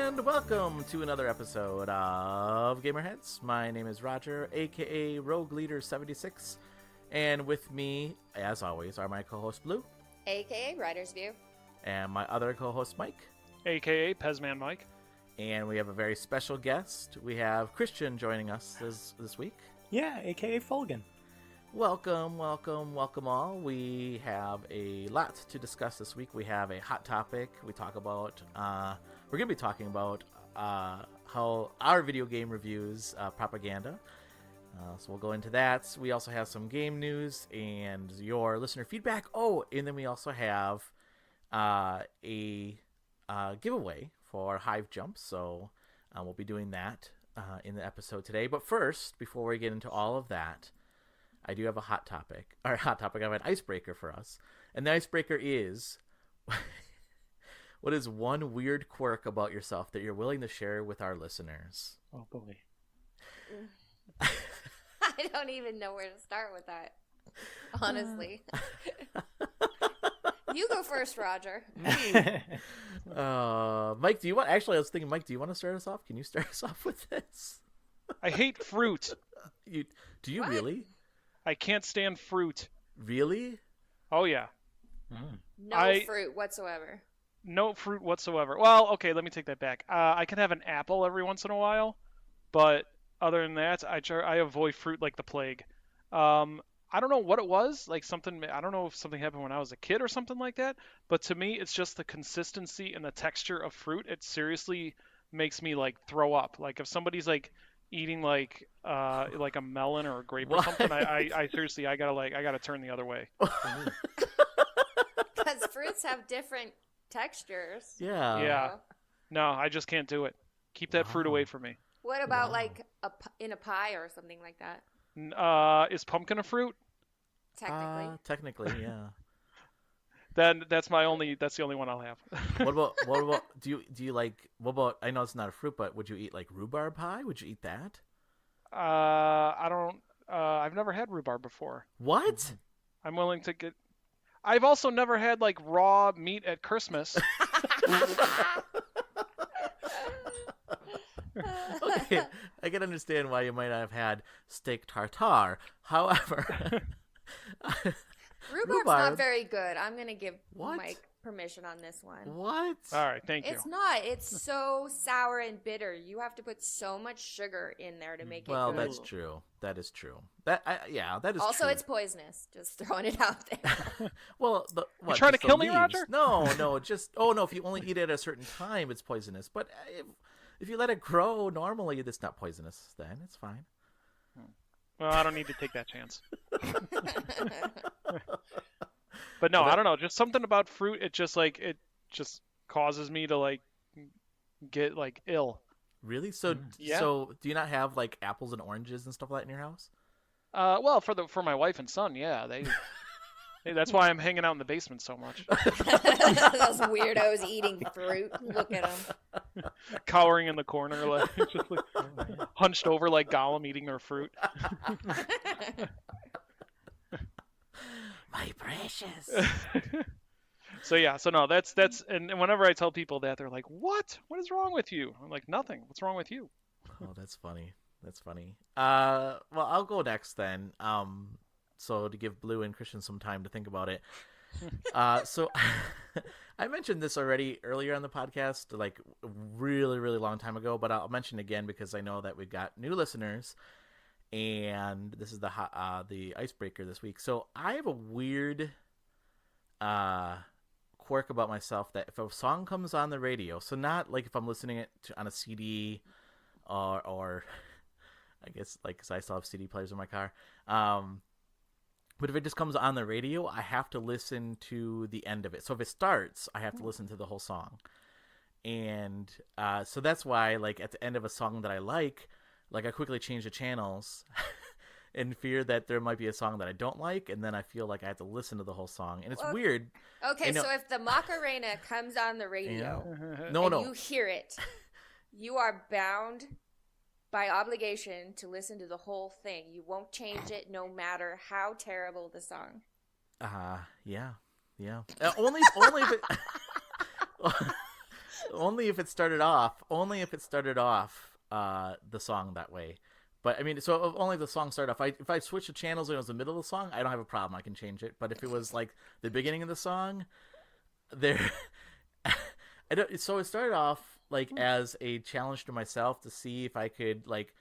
And welcome to another episode of Gamerheads. My name is Roger, aka Rogue Leader 76, and with me, as always, are my co-host Blue, aka Writer's View, and my other co-host Mike, aka Pezman Mike. And we have a very special guest. We have Christian joining us this week. Yeah, aka Fulgan. Welcome all. We have a lot to discuss this week. We have a hot topic. We're going to be talking about how our video game reviews propaganda. So we'll go into that. We also have some game news and your listener feedback. Oh, and then we also have a giveaway for Hive Jump. So we'll be doing that in the episode today. But first, before we get into all of that, I do have a hot topic. I have an icebreaker for us. And the icebreaker is, what is one weird quirk about yourself that you're willing to share with our listeners? Oh, boy. I don't even know where to start with that, honestly. You go first, Roger. Mike, I was thinking, Mike, do you want to start us off? Can you start us off with this? I hate fruit. Do you What? really? I can't stand fruit. Really? Oh, yeah. No fruit whatsoever. No fruit whatsoever. Well, okay, let me take that back. I can have an apple every once in a while, but other than that, I avoid fruit like the plague. I don't know what it was, like something, I don't know if something happened when I was a kid or something like that, but to me, it's just the consistency and the texture of fruit. It seriously makes me, like, throw up. Like, if somebody's, like, eating, like a melon or a grape or something, I seriously, I gotta turn the other way. Because fruits have different textures. Yeah. Yeah. No, I just can't do it. Keep that fruit away from me. What about like in a pie or something like that? Is pumpkin a fruit? Technically. Technically, yeah. Then that's the only one I'll have. What about do you like, what about, I know it's not a fruit, but would you eat like rhubarb pie? Would you eat that? I don't I've never had rhubarb before. What? I'm willing to get I've also never had like raw meat at Christmas. Okay, I can understand why you might not have had steak tartare. However, Rhubarb's not very good. I'm going to give What? Mike permission on this one. What? All right, thank you. It's not. It's so sour and bitter. You have to put so much sugar in there to make it Well, good. that's true. That is true. That is also, true. it's poisonous. Just throwing it out there. Well, You trying to just the kill me, leaves? Roger? No. If you only eat it at a certain time, it's poisonous. But if you let it grow normally, it's not poisonous. Then it's fine. Well, I don't need to take that chance. But no, I don't know. Just something about fruit. It just causes me to like get like ill. Really? So Yeah. So do you not have like apples and oranges and stuff like that in your house? Well, for my wife and son, yeah, that's why I'm hanging out in the basement so much. Those weirdos eating fruit. Look at them. Cowering in the corner, like just like hunched over like Gollum eating their fruit. My precious. So no, that's and whenever I tell people that, they're like, "What? What is wrong with you?" I'm like, "Nothing. What's wrong with you?" Oh, that's funny. Well, I'll go next then. So to give Blue and Christian some time to think about it. So I mentioned this already earlier on the podcast, like really, really long time ago, but I'll mention it again because I know that we've got new listeners, and this is the icebreaker this week. So I have a weird quirk about myself that if a song comes on the radio, so not like if I'm listening it on a CD or I guess like because I still have CD players in my car. But if it just comes on the radio, I have to listen to the end of it. So if it starts, I have to listen to the whole song. And so that's why, like, at the end of a song that I like I quickly change the channels in fear that there might be a song that I don't like, and then I feel like I have to listen to the whole song. And it's weird. Okay, so if the Macarena comes on the radio No. you hear it, you are bound by obligation to listen to the whole thing. You won't change it no matter how terrible the song. Yeah. Only if it... Only if it started off. The song that way. But I mean, so only if the song started off. If I switch the channels and it was the middle of the song, I don't have a problem. I can change it. But if it was like the beginning of the song, there, so it started off like as a challenge to myself to see if I could like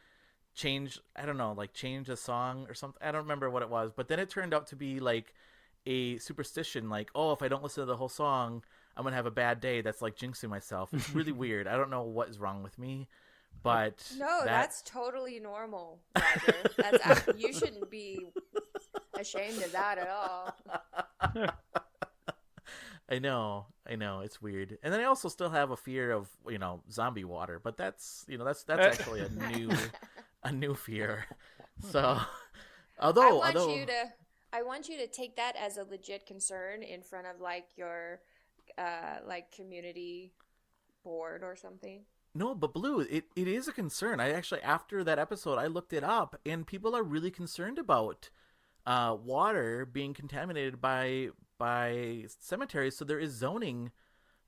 change. I don't know, like change a song or something. I don't remember what it was. But then it turned out to be like a superstition. Like, oh, if I don't listen to the whole song, I'm gonna have a bad day. That's like jinxing myself. It's really weird. I don't know what is wrong with me. But no, that's totally normal, Roger. You shouldn't be ashamed of that at all. I know, it's weird. And then I also still have a fear of, zombie water, but that's actually a new fear. So, I want you to take that as a legit concern in front of like your like community board or something. No, but Blue, it is a concern. I actually, after that episode, I looked it up, and people are really concerned about water being contaminated by cemeteries. So there is zoning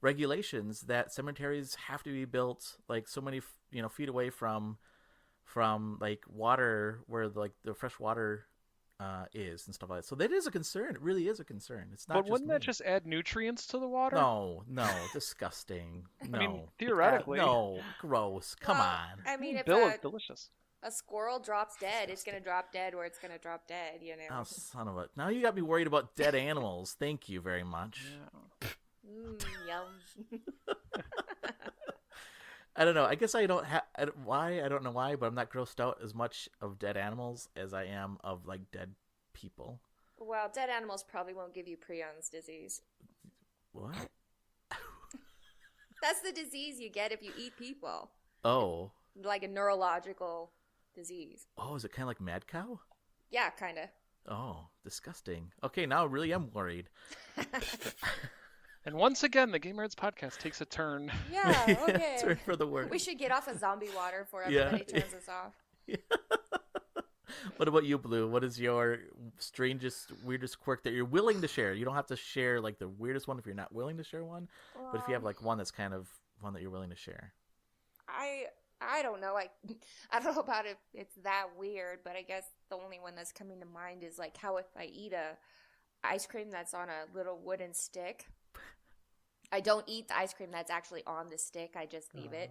regulations that cemeteries have to be built like so many feet away from like water where like the fresh water is and stuff like that. So that is a concern. It really is a concern. It's not. But wouldn't that just add nutrients to the water? No, disgusting. No, I mean, theoretically. No, gross. Come on. I mean, if Bill is delicious. A squirrel drops dead, it's gonna drop dead where it's gonna drop dead. Oh, son of a! Now you got me worried about dead animals. Thank you very much. Yum. I don't know. I guess I don't have why. I don't know why, but I'm not grossed out as much of dead animals as I am of like dead people. Well, dead animals probably won't give you Prion's disease. What? That's the disease you get if you eat people. Oh. It's like a neurological disease. Oh, is it kind of like mad cow? Yeah, kind of. Oh, disgusting. Okay, now I really am worried. And once again, the Gamerheads podcast takes a turn. Yeah, okay. Turn for the worst. We should get off of zombie water before everybody turns us off. Yeah. What about you, Blue? What is your strangest, weirdest quirk that you're willing to share? You don't have to share like the weirdest one if you're not willing to share one. But if you have like one that's kind of one that you're willing to share. I don't know. I don't know about it. It's that weird, but I guess the only one that's coming to mind is like how if I eat a ice cream that's on a little wooden stick, I don't eat the ice cream that's actually on the stick. I just leave it.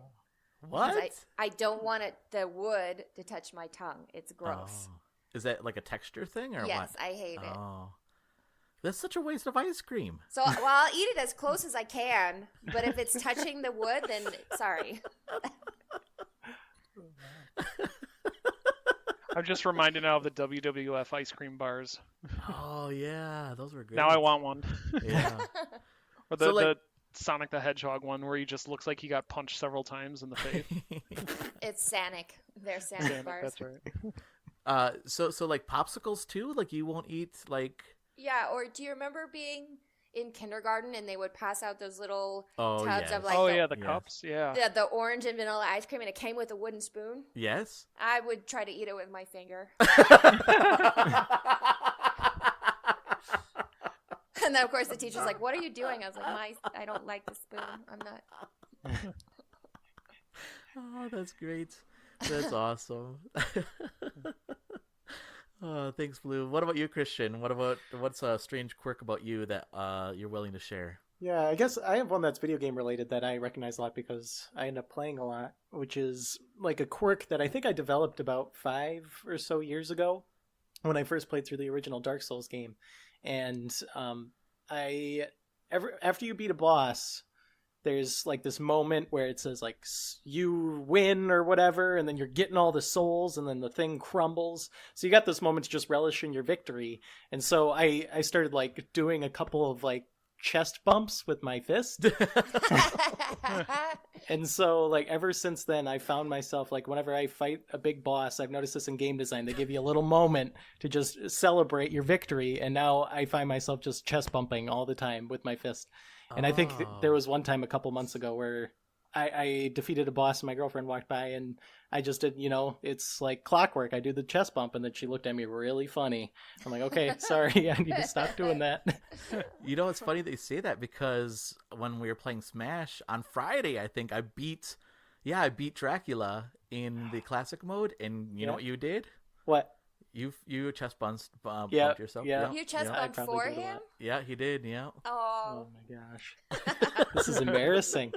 What? I don't want the wood to touch my tongue. It's gross. Oh. Is that like a texture thing or what? Yes, I hate it. Oh. That's such a waste of ice cream. So, well, I'll eat it as close as I can, but if it's touching the wood, then sorry. I'm just reminded now of the WWF ice cream bars. Oh, yeah. Those were great. Now I want one. Yeah. Or the Sonic the Hedgehog one where he just looks like he got punched several times in the face. It's Sanic. They're Sanic bars. That's right. So like popsicles too? Like you won't eat like... Yeah, or do you remember being in kindergarten and they would pass out those little tubs yes. of like the cups, yeah. The orange and vanilla ice cream and it came with a wooden spoon? Yes. I would try to eat it with my finger. And then of course the teacher's like, "What are you doing?" I was like, I don't like the spoon. I'm not. Oh, that's great. That's awesome. Oh, thanks, Blue. What about you, Christian? What's a strange quirk about you that you're willing to share? Yeah, I guess I have one that's video game related that I recognize a lot because I end up playing a lot, which is like a quirk that I think I developed about 5 or so years ago when I first played through the original Dark Souls game. And after you beat a boss, there's like this moment where it says like you win or whatever, and then you're getting all the souls, and then the thing crumbles. So you got this moment to just relish in your victory. And so I started like doing a couple of like chest bumps with my fist. And so like ever since then I found myself like whenever I fight a big boss, I've noticed this in game design, they give you a little moment to just celebrate your victory, and now I find myself just chest bumping all the time with my fist. And I think there was one time a couple months ago where I defeated a boss and my girlfriend walked by and I just did, it's like clockwork. I do the chest bump and then she looked at me really funny. I'm like, okay, sorry, I need to stop doing that. It's funny that you say that because when we were playing Smash on Friday, I think I beat Dracula in the classic mode, and you know what you did? What? You chest bumped yourself. Yeah. You chest I bumped probably for did a him? lot. Yeah, he did. Yeah. Oh. Oh my gosh. This is embarrassing.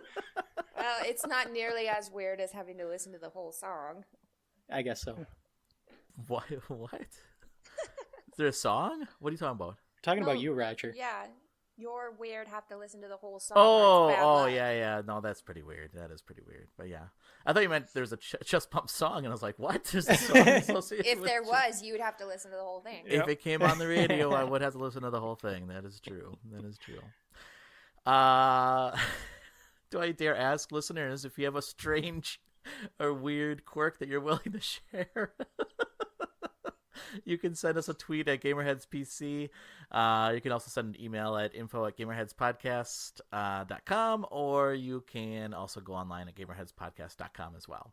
Well, it's not nearly as weird as having to listen to the whole song. I guess so. What? Is there a song? What are you talking about? Talking No. about you, Roger. Yeah. You're weird, have to listen to the whole song. Oh, or it's bad luck. yeah. No, that's pretty weird. That is pretty weird. But yeah, I thought you meant there's a chest bump song, and I was like, what? There's a song associated If with there chest- was, you would have to listen to the whole thing. Yeah. If it came on the radio, I would have to listen to the whole thing. That is true. Do I dare ask listeners if you have a strange or weird quirk that you're willing to share? You can send us a tweet at GamerheadsPC. You can also send an email at info@gamerheadspodcast.com, or you can also go online at gamerheadspodcast.com as well.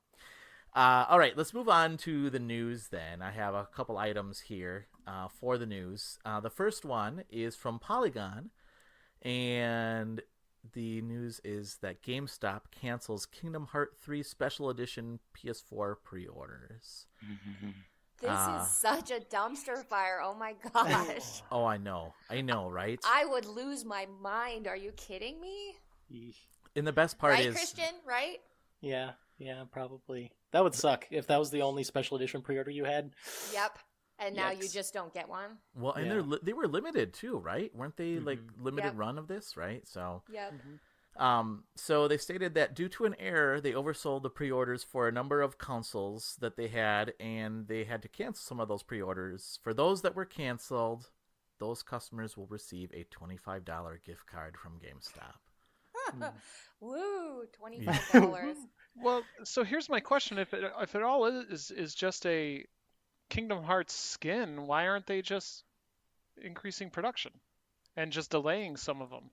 All right, let's move on to the news then. I have a couple items here for the news. The first one is from Polygon, and the news is that GameStop cancels Kingdom Hearts 3 Special Edition PS4 pre-orders. This is such a dumpster fire. Oh my gosh. Oh, I know, right? I would lose my mind. Are you kidding me? And the best part Right, is, Christian? Right? Yeah, probably. That would suck if that was the only special edition pre-order you had. Yep. And now you Yikes. just don't get one? well, and Yeah. they were limited too, right? Weren't they like limited Yep. run of this, right? So, Yep. so they stated that due to an error, they oversold the pre-orders for a number of consoles that they had, and they had to cancel some of those pre-orders. For those that were canceled, those customers will receive a $25 gift card from GameStop. Woo, $25. Well, so here's my question: if it all is just a Kingdom Hearts skin, why aren't they just increasing production and just delaying some of them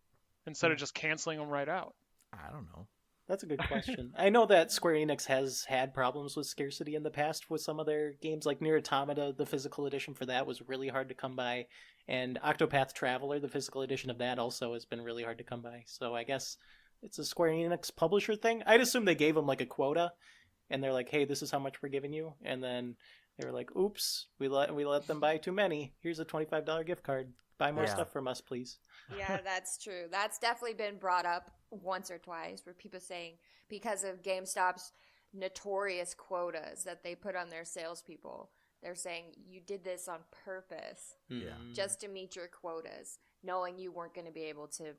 instead of just canceling them right out? I don't know. That's a good question. I know that Square Enix has had problems with scarcity in the past with some of their games, like Nier Automata. The physical edition for that was really hard to come by, and Octopath Traveler, the physical edition of that, also has been really hard to come by. So I guess it's a Square Enix publisher thing. I'd assume they gave them like a quota, and they're like, "Hey, this is how much we're giving you," and then they were like, "Oops, we let them buy too many. Here's a $25 gift card. Buy more Yeah. stuff from us, please." Yeah, that's true. That's definitely been brought up once or twice where people saying because of GameStop's notorious quotas that they put on their salespeople, they're saying you did this on purpose Yeah. just to meet your quotas, knowing you weren't going to be able to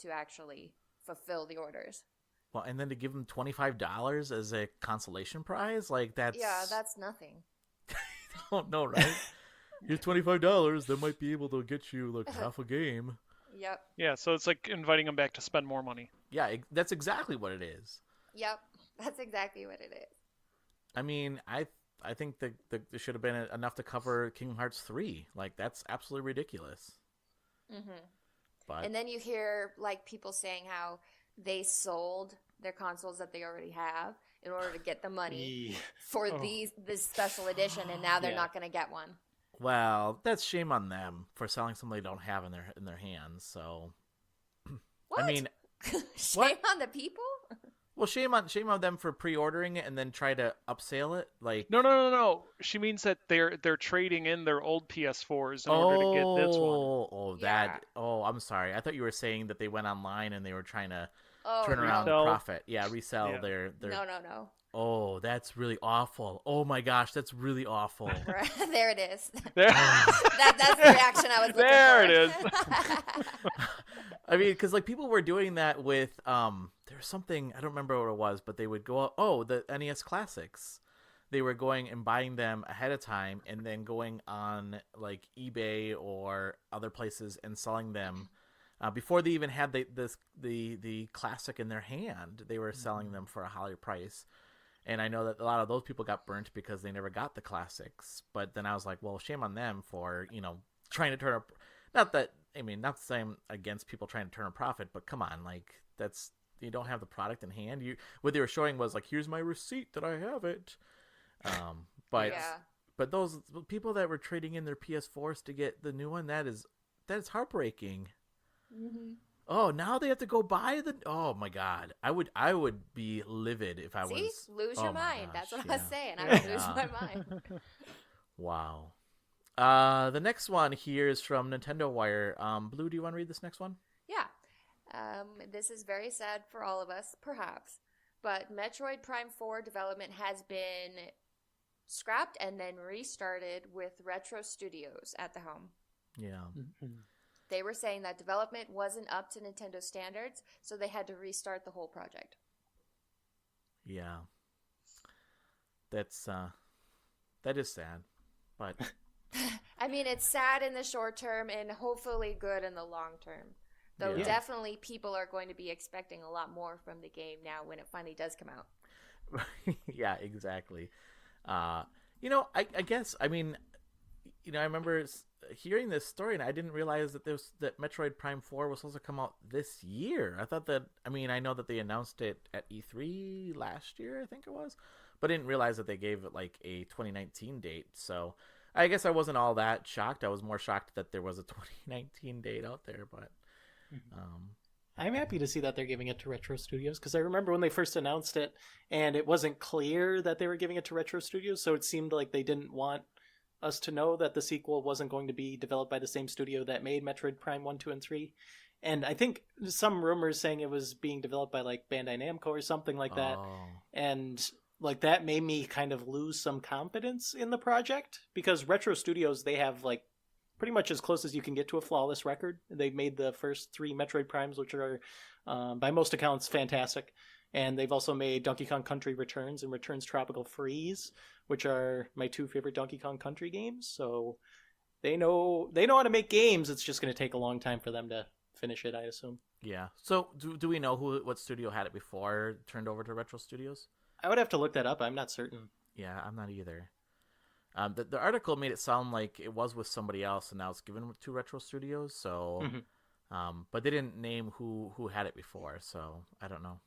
actually fulfill the orders. Well, and then to give them $25 as a consolation prize, like that's That's nothing. I don't know, right? Here's $25. That might be able to get you like half a game. Yep. Yeah, so it's like inviting them back to spend more money. Yeah, that's exactly what it is. Yep. That's exactly what it is. I mean, I think that there should have been enough to cover Kingdom Hearts 3. Like, that's absolutely ridiculous. Mm-hmm. But And then you hear like people saying how they sold their consoles that they already have in order to get the money for Oh. this special edition, and now they're Yeah. not going to get one. well, that's shame on them for selling something they don't have in their hands. So, What? I mean, Shame on the people? well, shame on them for pre-ordering it and then try to upsell it. Like, No. She means that they're trading in their old PS4s in order to get this one. Oh, Yeah. that. Oh, I'm sorry. I thought you were saying that they went online and they were trying to Oh, turn around Resell. profit. Yeah, resell Yeah. their. No. Oh, that's really awful. Oh my gosh, that's really awful. There it is. There, That's the reaction I was looking There for. it is. I mean, because like people were doing that with there was something I don't remember what it was, but they would go out, the NES classics. They were going and buying them ahead of time, and then going on like eBay or other places and selling them before they even had the classic in their hand. They were selling them for a higher price. And I know that a lot of those people got burnt because they never got the classics. But then I was like, well, shame on them for, trying to turn up. Not saying against people trying to turn a profit, but come on, like that's you don't have the product in hand. What they were showing was like, here's my receipt that I have it. But Yeah. but those people that were trading in their PS4s to get the new one, that is heartbreaking. Mm-hmm. Oh, now they have to go buy the. Oh my God, I would be livid if I See? was. Lose oh your my mind. gosh, That's what yeah. I was saying. I would lose Yeah. my mind. Wow. The next one here is from Nintendo Wire. Blue, do you want to read this next one? Yeah. This is very sad for all of us, perhaps. But Metroid Prime 4 development has been scrapped and then restarted with Retro Studios at the helm. Yeah. They were saying that development wasn't up to Nintendo standards, so they had to restart the whole project. Yeah. That's that is sad, but I mean, it's sad in the short term and hopefully good in the long term. Though Yeah. definitely people are going to be expecting a lot more from the game now when it finally does come out. yeah, exactly. I guess I mean, I remember hearing this story and I didn't realize that that Metroid Prime 4 was supposed to come out this year. I thought that I know that they announced it at E3 last year, I think it was, but I didn't realize that they gave it like a 2019 date. So I guess I wasn't all that shocked. I was more shocked that there was a 2019 date out there, but I'm happy to see that they're giving it to Retro Studios, because I remember when they first announced it and it wasn't clear that they were giving it to Retro Studios, so it seemed like they didn't want us to know that the sequel wasn't going to be developed by the same studio that made Metroid Prime 1, 2, and 3. And I think some rumors saying it was being developed by like Bandai Namco or something like that. Oh. And like that made me kind of lose some confidence in the project, because Retro Studios, they have like pretty much as close as you can get to a flawless record. They made the first 3 Metroid Primes, which are by most accounts fantastic. And they've also made Donkey Kong Country Returns and Returns Tropical Freeze, which are my 2 favorite Donkey Kong Country games. So they know how to make games. It's just going to take a long time for them to finish it, I assume. Yeah. So do we know what studio had it before it turned over to Retro Studios? I would have to look that up. I'm not certain. Yeah, I'm not either. The article made it sound like it was with somebody else, and now it's given to Retro Studios. So, but they didn't name who had it before, so I don't know.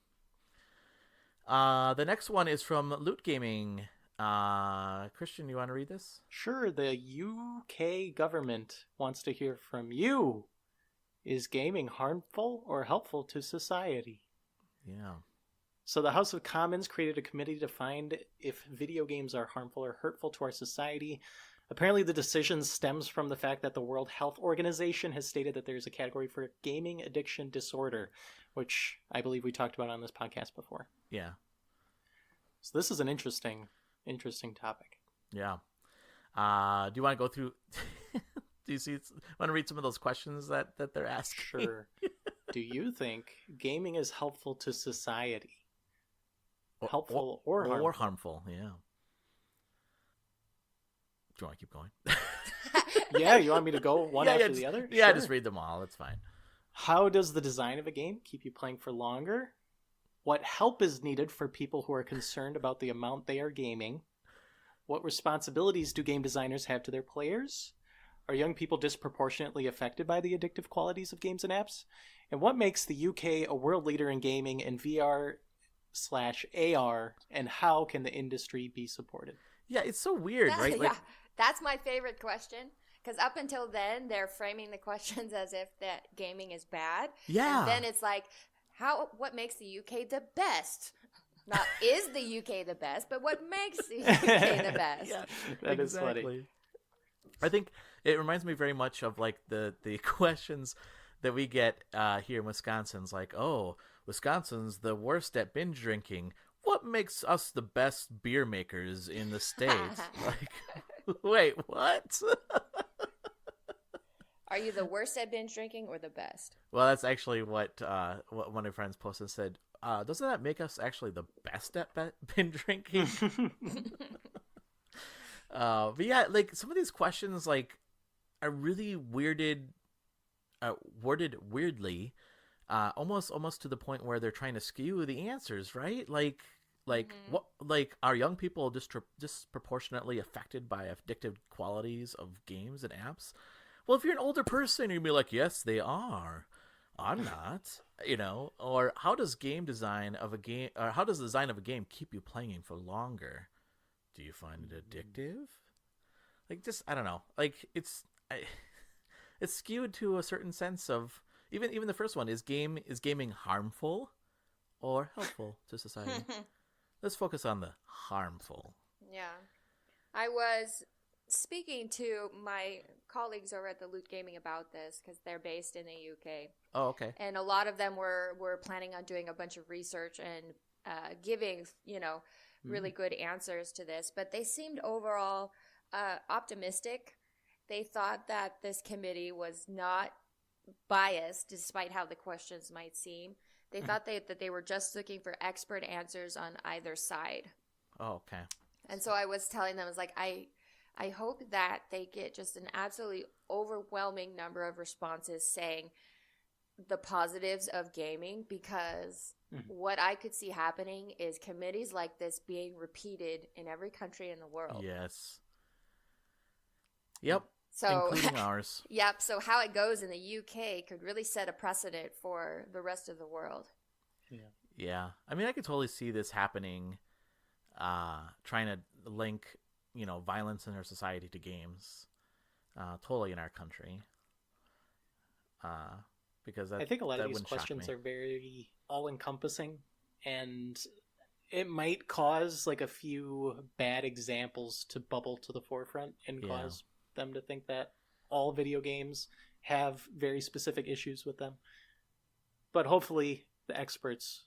The next one is from Loot Gaming. Christian, you want to read this? Sure. The UK government wants to hear from you. Is gaming harmful or helpful to society? Yeah. So the House of Commons created a committee to find if video games are harmful or hurtful to our society. Apparently the decision stems from the fact that the World Health Organization has stated that there's a category for gaming addiction disorder, which I believe we talked about on this podcast before. Yeah. So this is an interesting topic. Yeah. Do you want to go through... Do you want to read some of those questions that they're asking? Sure. Do you think gaming is helpful to society? Helpful or harmful? Or harmful, yeah. Do you want to keep going? Yeah, you want me to go one after the other? Yeah, Sure. just read them all. It's fine. How does the design of a game keep you playing for longer? What help is needed for people who are concerned about the amount they are gaming? What responsibilities do game designers have to their players? Are young people disproportionately affected by the addictive qualities of games and apps? And what makes the UK a world leader in gaming in VR/AR, and how can the industry be supported? Yeah, it's so weird, right? Yeah, that's my favorite question. Because up until then, they're framing the questions as if that gaming is bad. Yeah. And then it's like, what makes the UK the best? Not is the UK the best, but what makes the UK the best? Yeah, That is funny. I think it reminds me very much of like the questions that we get here in Wisconsin. It's like, oh, Wisconsin's the worst at binge drinking. What makes us the best beer makers in the state? Like, wait, what? Are you the worst at binge drinking or the best? Well, that's actually what one of my friends posted and said. Doesn't that make us actually the best at binge drinking? But yeah, like some of these questions like are really worded weirdly, almost to the point where they're trying to skew the answers, right? Like what? Like, are young people disproportionately affected by addictive qualities of games and apps? Well, if you're an older person, you'd be like, yes, they are. I'm not. Or how does game design of a game, or how does the design of a game keep you playing for longer? Do you find it addictive? Like, just, I don't know. Like, it's skewed to a certain sense of, even the first one, is gaming harmful or helpful to society? Let's focus on the harmful. Yeah. I was speaking to my colleagues over at the Loot Gaming about this because they're based in the UK. Oh, okay. And a lot of them were planning on doing a bunch of research and giving, really good answers to this. But they seemed overall optimistic. They thought that this committee was not biased, despite how the questions might seem. They thought that they were just looking for expert answers on either side. Oh, okay. And so I was telling them, I was like, I hope that they get just an absolutely overwhelming number of responses saying the positives of gaming, because what I could see happening is committees like this being repeated in every country in the world. Yes. Yep. So, including ours. Yep. So how it goes in the UK could really set a precedent for the rest of the world. Yeah. I mean, I could totally see this happening, trying to link, violence in our society to games, totally in our country. Because I think a lot of these questions are very all-encompassing, and it might cause like a few bad examples to bubble to the forefront and cause them to think that all video games have very specific issues with them. But hopefully the experts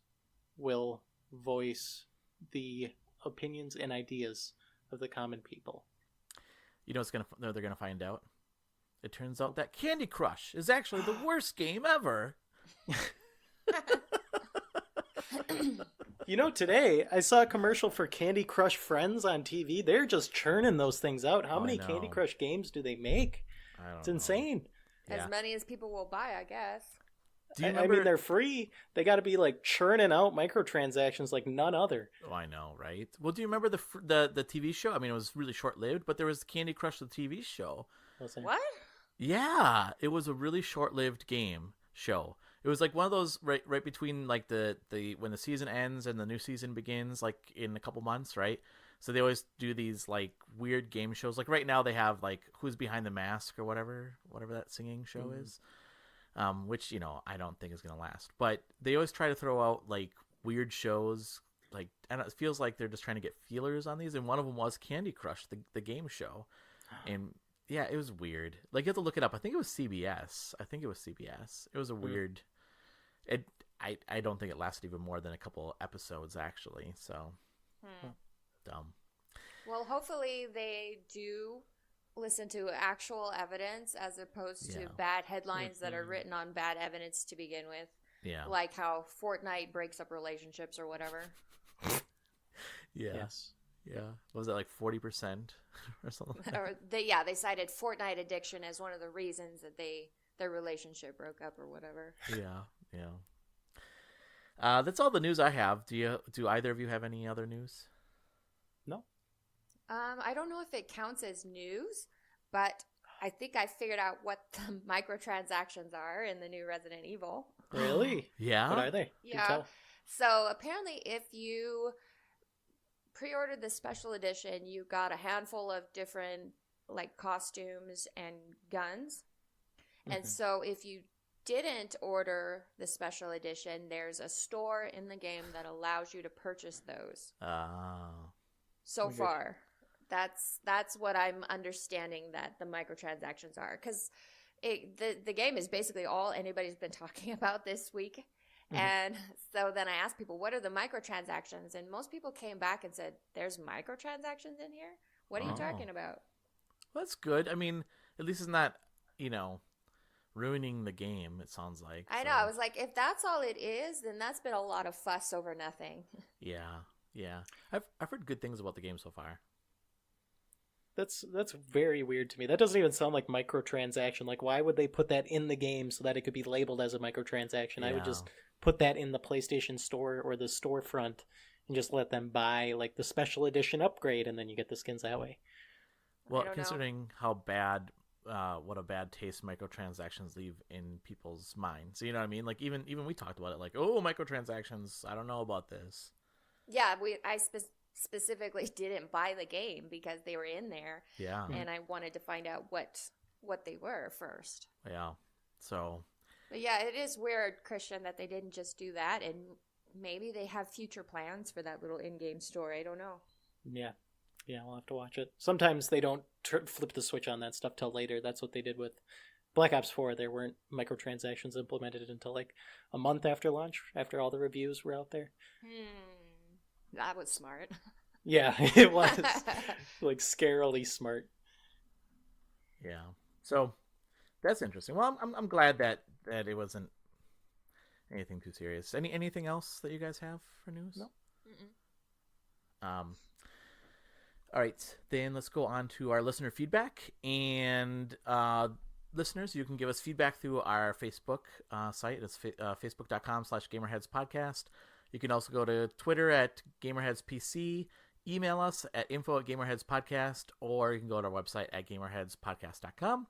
will voice the opinions and ideas of the common people. What's they're gonna find out? It turns out that Candy Crush is actually the worst game ever. Today I saw a commercial for Candy Crush Friends on TV. They're just churning those things out. How many Candy Crush games do they make? It's insane. As many as people will buy, I guess. I mean, they're free. They got to be like churning out microtransactions like none other. Oh, I know, right? Well, do you remember the TV show? I mean, it was really short-lived, but there was Candy Crush, the TV show. What? Yeah, it was a really short-lived game show. It was like one of those right between like the when the season ends and the new season begins, like in a couple months, right? So they always do these like weird game shows. Like right now they have like Who's Behind the Mask or whatever that singing show is. Which, I don't think is going to last. But they always try to throw out, like, weird shows. Like, and it feels like they're just trying to get feelers on these. And one of them was Candy Crush, the game show. And, yeah, it was weird. Like, you have to look it up. I think it was CBS. It was a weird... I don't think it lasted even more than a couple episodes, actually. So, dumb. Well, hopefully they do listen to actual evidence as opposed to bad headlines that are written on bad evidence to begin with. Yeah. Like how Fortnite breaks up relationships or whatever. Yes. Yeah. What was that, like 40% or something? They cited Fortnite addiction as one of the reasons that their relationship broke up or whatever. Yeah. That's all the news I have. Do either of you have any other news? No. I don't know if it counts as news, but I think I figured out what the microtransactions are in the new Resident Evil. Really? Yeah. What are they? Yeah. So apparently if you pre-ordered the special edition, you got a handful of different like costumes and guns. And so if you didn't order the special edition, there's a store in the game that allows you to purchase those. So far. That's what I'm understanding that the microtransactions are, because the game is basically all anybody's been talking about this week. And so then I asked people, what are the microtransactions? And most people came back and said, there's microtransactions in here? What are you talking about? Well, that's good. I mean, at least it's not, ruining the game, it sounds like. I know. I was like, if that's all it is, then that's been a lot of fuss over nothing. Yeah. I've heard good things about the game so far. That's very weird to me. That doesn't even sound like microtransaction. Like, why would they put that in the game so that it could be labeled as a microtransaction? I would just put that in the PlayStation Store or the storefront and just let them buy like the special edition upgrade, and then you get the skins that way. Well, considering how bad what a bad taste microtransactions leave in people's minds. You know what I mean? Like even we talked about it. Like, oh, microtransactions. I don't know about this. Yeah, I specifically didn't buy the game because they were in there. Yeah. And I wanted to find out what they were first. Yeah. So. But yeah, it is weird, Christian, that they didn't just do that, and maybe they have future plans for that little in-game store. I don't know. Yeah. Yeah, we'll have to watch it. Sometimes they don't flip the switch on that stuff till later. That's what they did with Black Ops 4. There weren't microtransactions implemented until like a month after launch, after all the reviews were out there. That was smart. Yeah, it was. Like, scarily smart. Yeah. So, that's interesting. Well, I'm glad that it wasn't anything too serious. Anything else that you guys have for news? No. All right, then let's go on to our listener feedback. And listeners, you can give us feedback through our Facebook site. It's facebook.com/GamerheadsPodcast. You can also go to Twitter at GamerheadsPC, email us at info@GamerheadsPodcast, or you can go to our website at GamerheadsPodcast.com.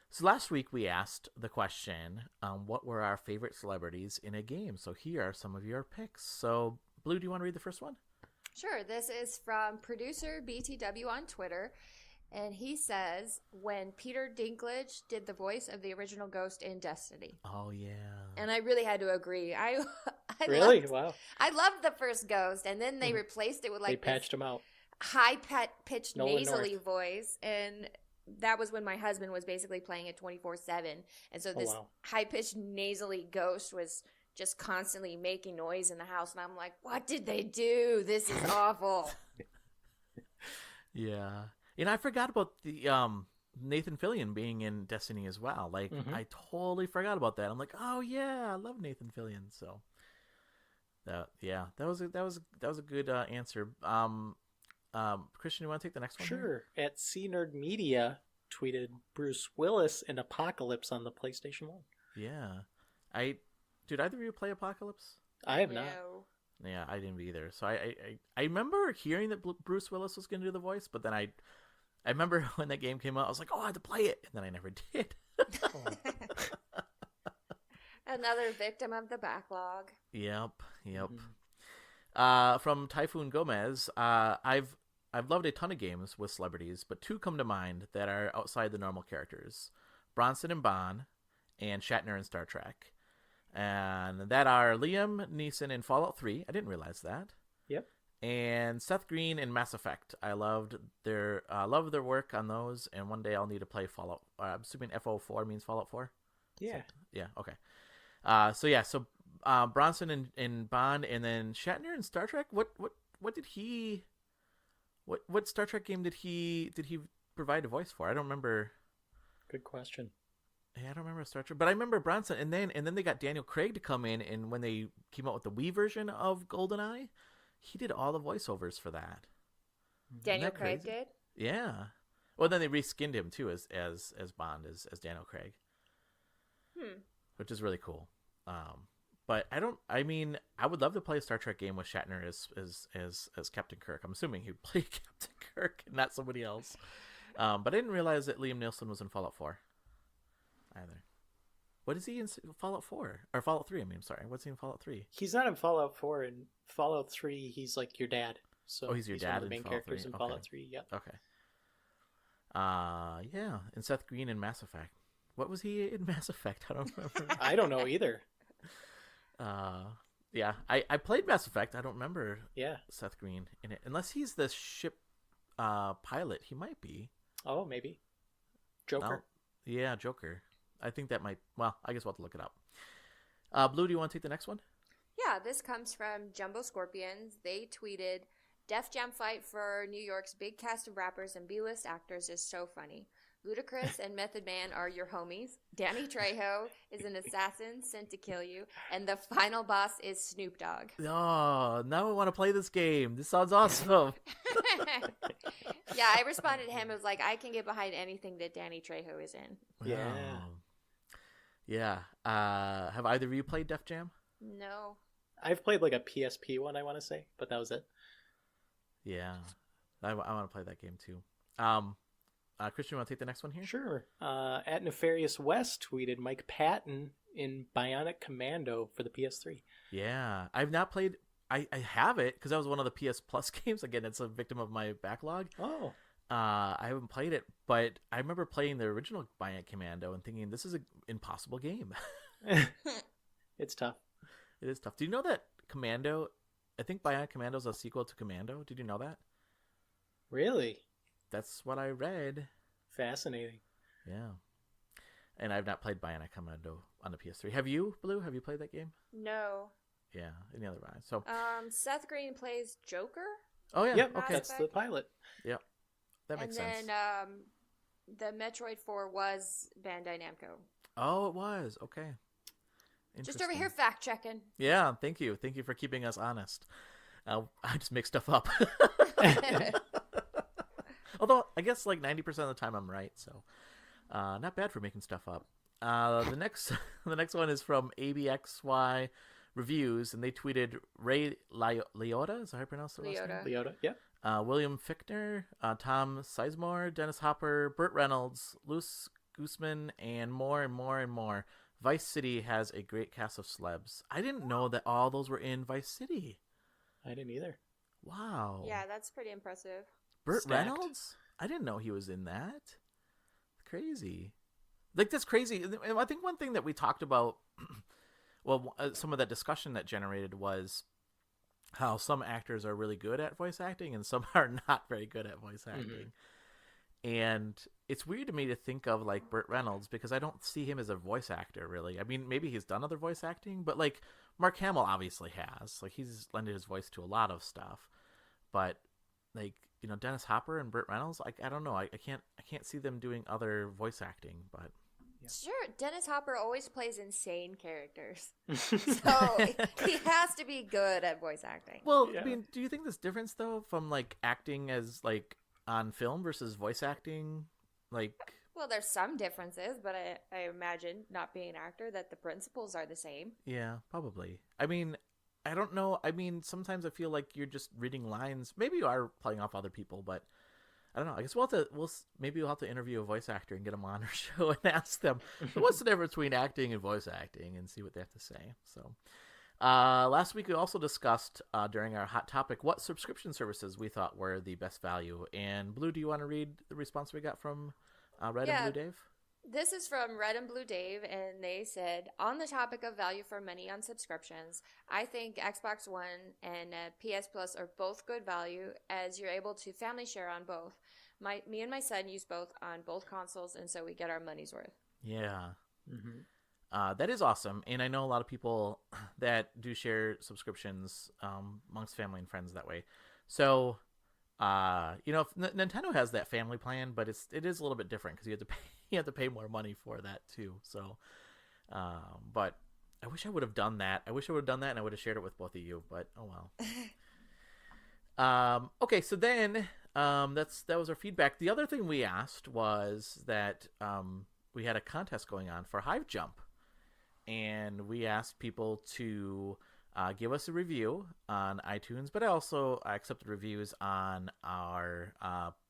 So last week we asked the question, what were our favorite celebrities in a game? So here are some of your picks. So, Blue, do you want to read the first one? Sure. This is from producer BTW on Twitter. And he says, when Peter Dinklage did the voice of the original Ghost in Destiny. Oh, yeah. And I really had to agree. I Really? Wow. I loved the first Ghost, and then they replaced it with like they patched him out. high-pitched Nolan nasally North. voice. And that was when my husband was basically playing it 24/7. And so this high-pitched nasally Ghost was just constantly making noise in the house. And I'm like, what did they do? This is awful. Yeah. And I forgot about the Nathan Fillion being in Destiny as well. Like, I totally forgot about that. I'm like, oh yeah, I love Nathan Fillion. So that was a good answer. Christian, you want to take the next one? Sure. At CNerd Media tweeted Bruce Willis in Apocalypse on the PlayStation 1. Yeah. Did either of you play Apocalypse? I have not. No. Yeah, I didn't either. So I remember hearing that Bruce Willis was going to do the voice, but then I remember when that game came out, I was like, oh, I had to play it, and then I never did. Another victim of the backlog. Yep. From Typhoon Gomez, I've loved a ton of games with celebrities, but two come to mind that are outside the normal characters: Bronson and Bond, and Shatner in Star Trek. And that are Liam Neeson in Fallout 3. I didn't realize that. Yep. And Seth Green in Mass Effect. I loved their work on those, and one day I'll need to play Fallout. I'm assuming FO4 means Fallout 4? Yeah. So, yeah, okay. So Bronson in Bond, and then Shatner in Star Trek. What Star Trek game did he provide a voice for? I don't remember. Good question. Yeah, I don't remember Star Trek, but I remember Bronson, and then they got Daniel Craig to come in, and when they came out with the Wii version of GoldenEye, he did all the voiceovers for that. Daniel Craig did? Yeah. Well, then they reskinned him too as Bond, as Daniel Craig. Which is really cool. But I would love to play a Star Trek game with Shatner as Captain Kirk. I'm assuming he'd play Captain Kirk, not somebody else. But I didn't realize that Liam Neeson was in Fallout 4 either. What is he in Fallout 4? Or Fallout 3, sorry. What's he in Fallout 3? He's not in Fallout 4. In Fallout 3, he's like your dad. So he's your dad one of the in main Fallout characters 3? in Fallout 3, yeah. Okay. Yeah. And Seth Green in Mass Effect. What was he in Mass Effect? I don't remember. I don't know either. Yeah. I played Mass Effect. I don't remember Seth Green in it. Unless he's the ship pilot. He might be. Oh, maybe. Joker? No. Yeah, Joker. I think that might... Well, I guess we'll have to look it up. Blue, do you want to take the next one? Yeah, this comes from Jumbo Scorpions. They tweeted, Def Jam fight for New York's big cast of rappers and B-list actors is so funny. Ludacris and Method Man are your homies. Danny Trejo is an assassin sent to kill you. And the final boss is Snoop Dogg. Oh, now I want to play this game. This sounds awesome. Yeah, I responded to him. It was like, I can get behind anything that Danny Trejo is in. Yeah. Yeah. Have either of you played Def Jam? No. I've played like a PSP one, I want to say, but that was it. Yeah. I want to play that game too. Christian, you want to take the next one here? Sure. At Nefarious West tweeted Mike Patton in Bionic Commando for the PS3. Yeah, I've not played. I have it because that was one of the PS Plus games. Again, it's a victim of my backlog. Oh. I haven't played it, but I remember playing the original Bionic Commando and thinking this is an impossible game. It's tough. It is tough. Do you know that Commando? I think Bionic Commando is a sequel to Commando. Did you know that? Really? That's what I read. Fascinating. Yeah. And I've not played Bionic Commando on the PS3. Have you, Blue? Have you played that game? No. Yeah, any other one. So, Seth Green plays Joker. oh yeah, Yep, okay, that's the pilot. yep, that makes sense. And then the Metroid 4 was Bandai Namco. Oh, it was okay. Just over Interesting. here fact checking. Yeah, thank you for keeping us honest. I just make stuff up. Although I guess like 90% of the time I'm right, so not bad for making stuff up. The next one is from ABXY Reviews, and they tweeted Ray Liotta. Is that how I pronounce the last name? Leota, yeah. William Fichtner, Tom Sizemore, Dennis Hopper, Burt Reynolds, Luce Guzman, and more and more and more. Vice City has a great cast of celebs. I didn't know that all those were in Vice City. I didn't either. Wow. Yeah, that's pretty impressive. Burt Stacked. Reynolds? I didn't know he was in that. Crazy. Like, that's crazy. And I think one thing that we talked about, well, some of that discussion that generated was how some actors are really good at voice acting and some are not very good at voice acting. And it's weird to me to think of, like, Burt Reynolds because I don't see him as a voice actor, really. I mean, maybe he's done other voice acting, but, like, Mark Hamill obviously has. Like, he's lended his voice to a lot of stuff. But, like, you know, Dennis Hopper and Burt Reynolds, I don't know. I can't see them doing other voice acting, but... Sure, Dennis Hopper always plays insane characters. So he has to be good at voice acting. Well, Yeah. I mean, do you think this difference, though, from, like, acting as, like, on film versus voice acting? Like... Well, there's some differences, but I imagine, not being an actor, that the principles are the same. Yeah, probably. I mean, I don't know. I mean, sometimes I feel like you're just reading lines. Maybe you are playing off other people, but I don't know. I guess maybe we'll have to interview a voice actor and get them on our show and ask them, so what's the difference between acting and voice acting, and see what they have to say. So, last week we also discussed during our hot topic what subscription services we thought were the best value. And Blue, do you want to read the response we got from Red and Blue Dave? This is from Red and Blue Dave, and they said, on the topic of value for money on subscriptions, I think Xbox One and PS Plus are both good value as you're able to family share on both. Me and my son use both on both consoles, and so we get our money's worth. Yeah. Mm-hmm. That is awesome. And I know a lot of people that do share subscriptions amongst family and friends that way. So... you know, Nintendo has that family plan, but it is a little bit different because you have to pay more money for that too. So, but I wish I would have done that. And I would have shared it with both of you. But oh well. Okay, so then that was our feedback. The other thing we asked was that we had a contest going on for Hive Jump, and we asked people to give us a review on iTunes, but I also accepted reviews on our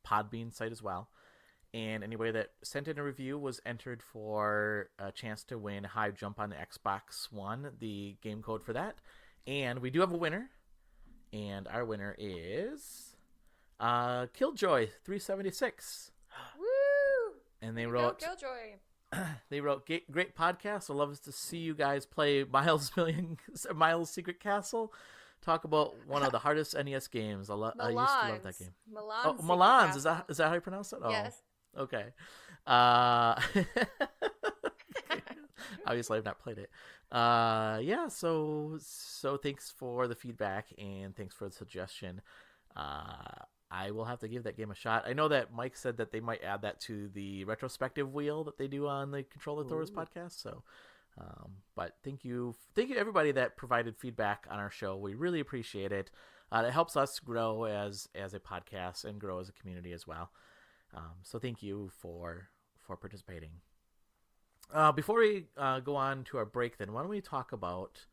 Podbean site as well. And anybody that sent in a review was entered for a chance to win Hive Jump on the Xbox One, the game code for that. And we do have a winner, and our winner is Killjoy 376. Woo! And they Go wrote, Killjoy. Great podcast. I love to see you guys play Miles Secret Castle. Talk about one of the hardest NES games. I used to love that game. Milan's. Milan's. Is that how you pronounce it? Oh, Yes. okay. Obviously, I've not played it. Yeah. So thanks for the feedback and thanks for the suggestion. I will have to give that game a shot. I know that Mike said that they might add that to the retrospective wheel that they do on the Controller Thor's podcast. So, but thank you everybody that provided feedback on our show. We really appreciate it. It helps us grow as a podcast and grow as a community as well. So thank you for participating. Before we go on to our break, then why don't we talk about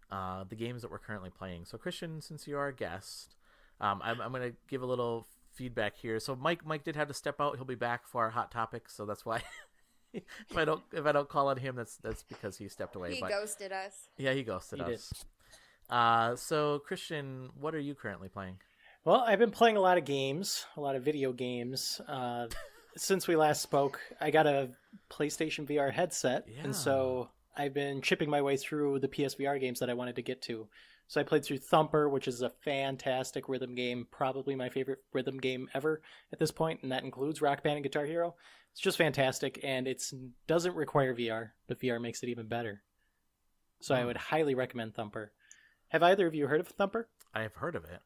the games that we're currently playing? So Christian, since you are a guest, I'm going to give a little feedback here. So Mike did have to step out. He'll be back for our hot topic, so that's why. if I don't call on him, that's because he stepped away. He ghosted us. Yeah, he ghosted us. So Christian, what are you currently playing? Well, I've been playing a lot of games, a lot of video games. Since we last spoke, I got a PlayStation VR headset, and so I've been chipping my way through the PSVR games that I wanted to get to. So I played through Thumper, which is a fantastic rhythm game, probably my favorite rhythm game ever at this point, and that includes Rock Band and Guitar Hero. It's just fantastic, and it doesn't require VR, but VR makes it even better. So I would highly recommend Thumper. Have either of you heard of Thumper? I have heard of it.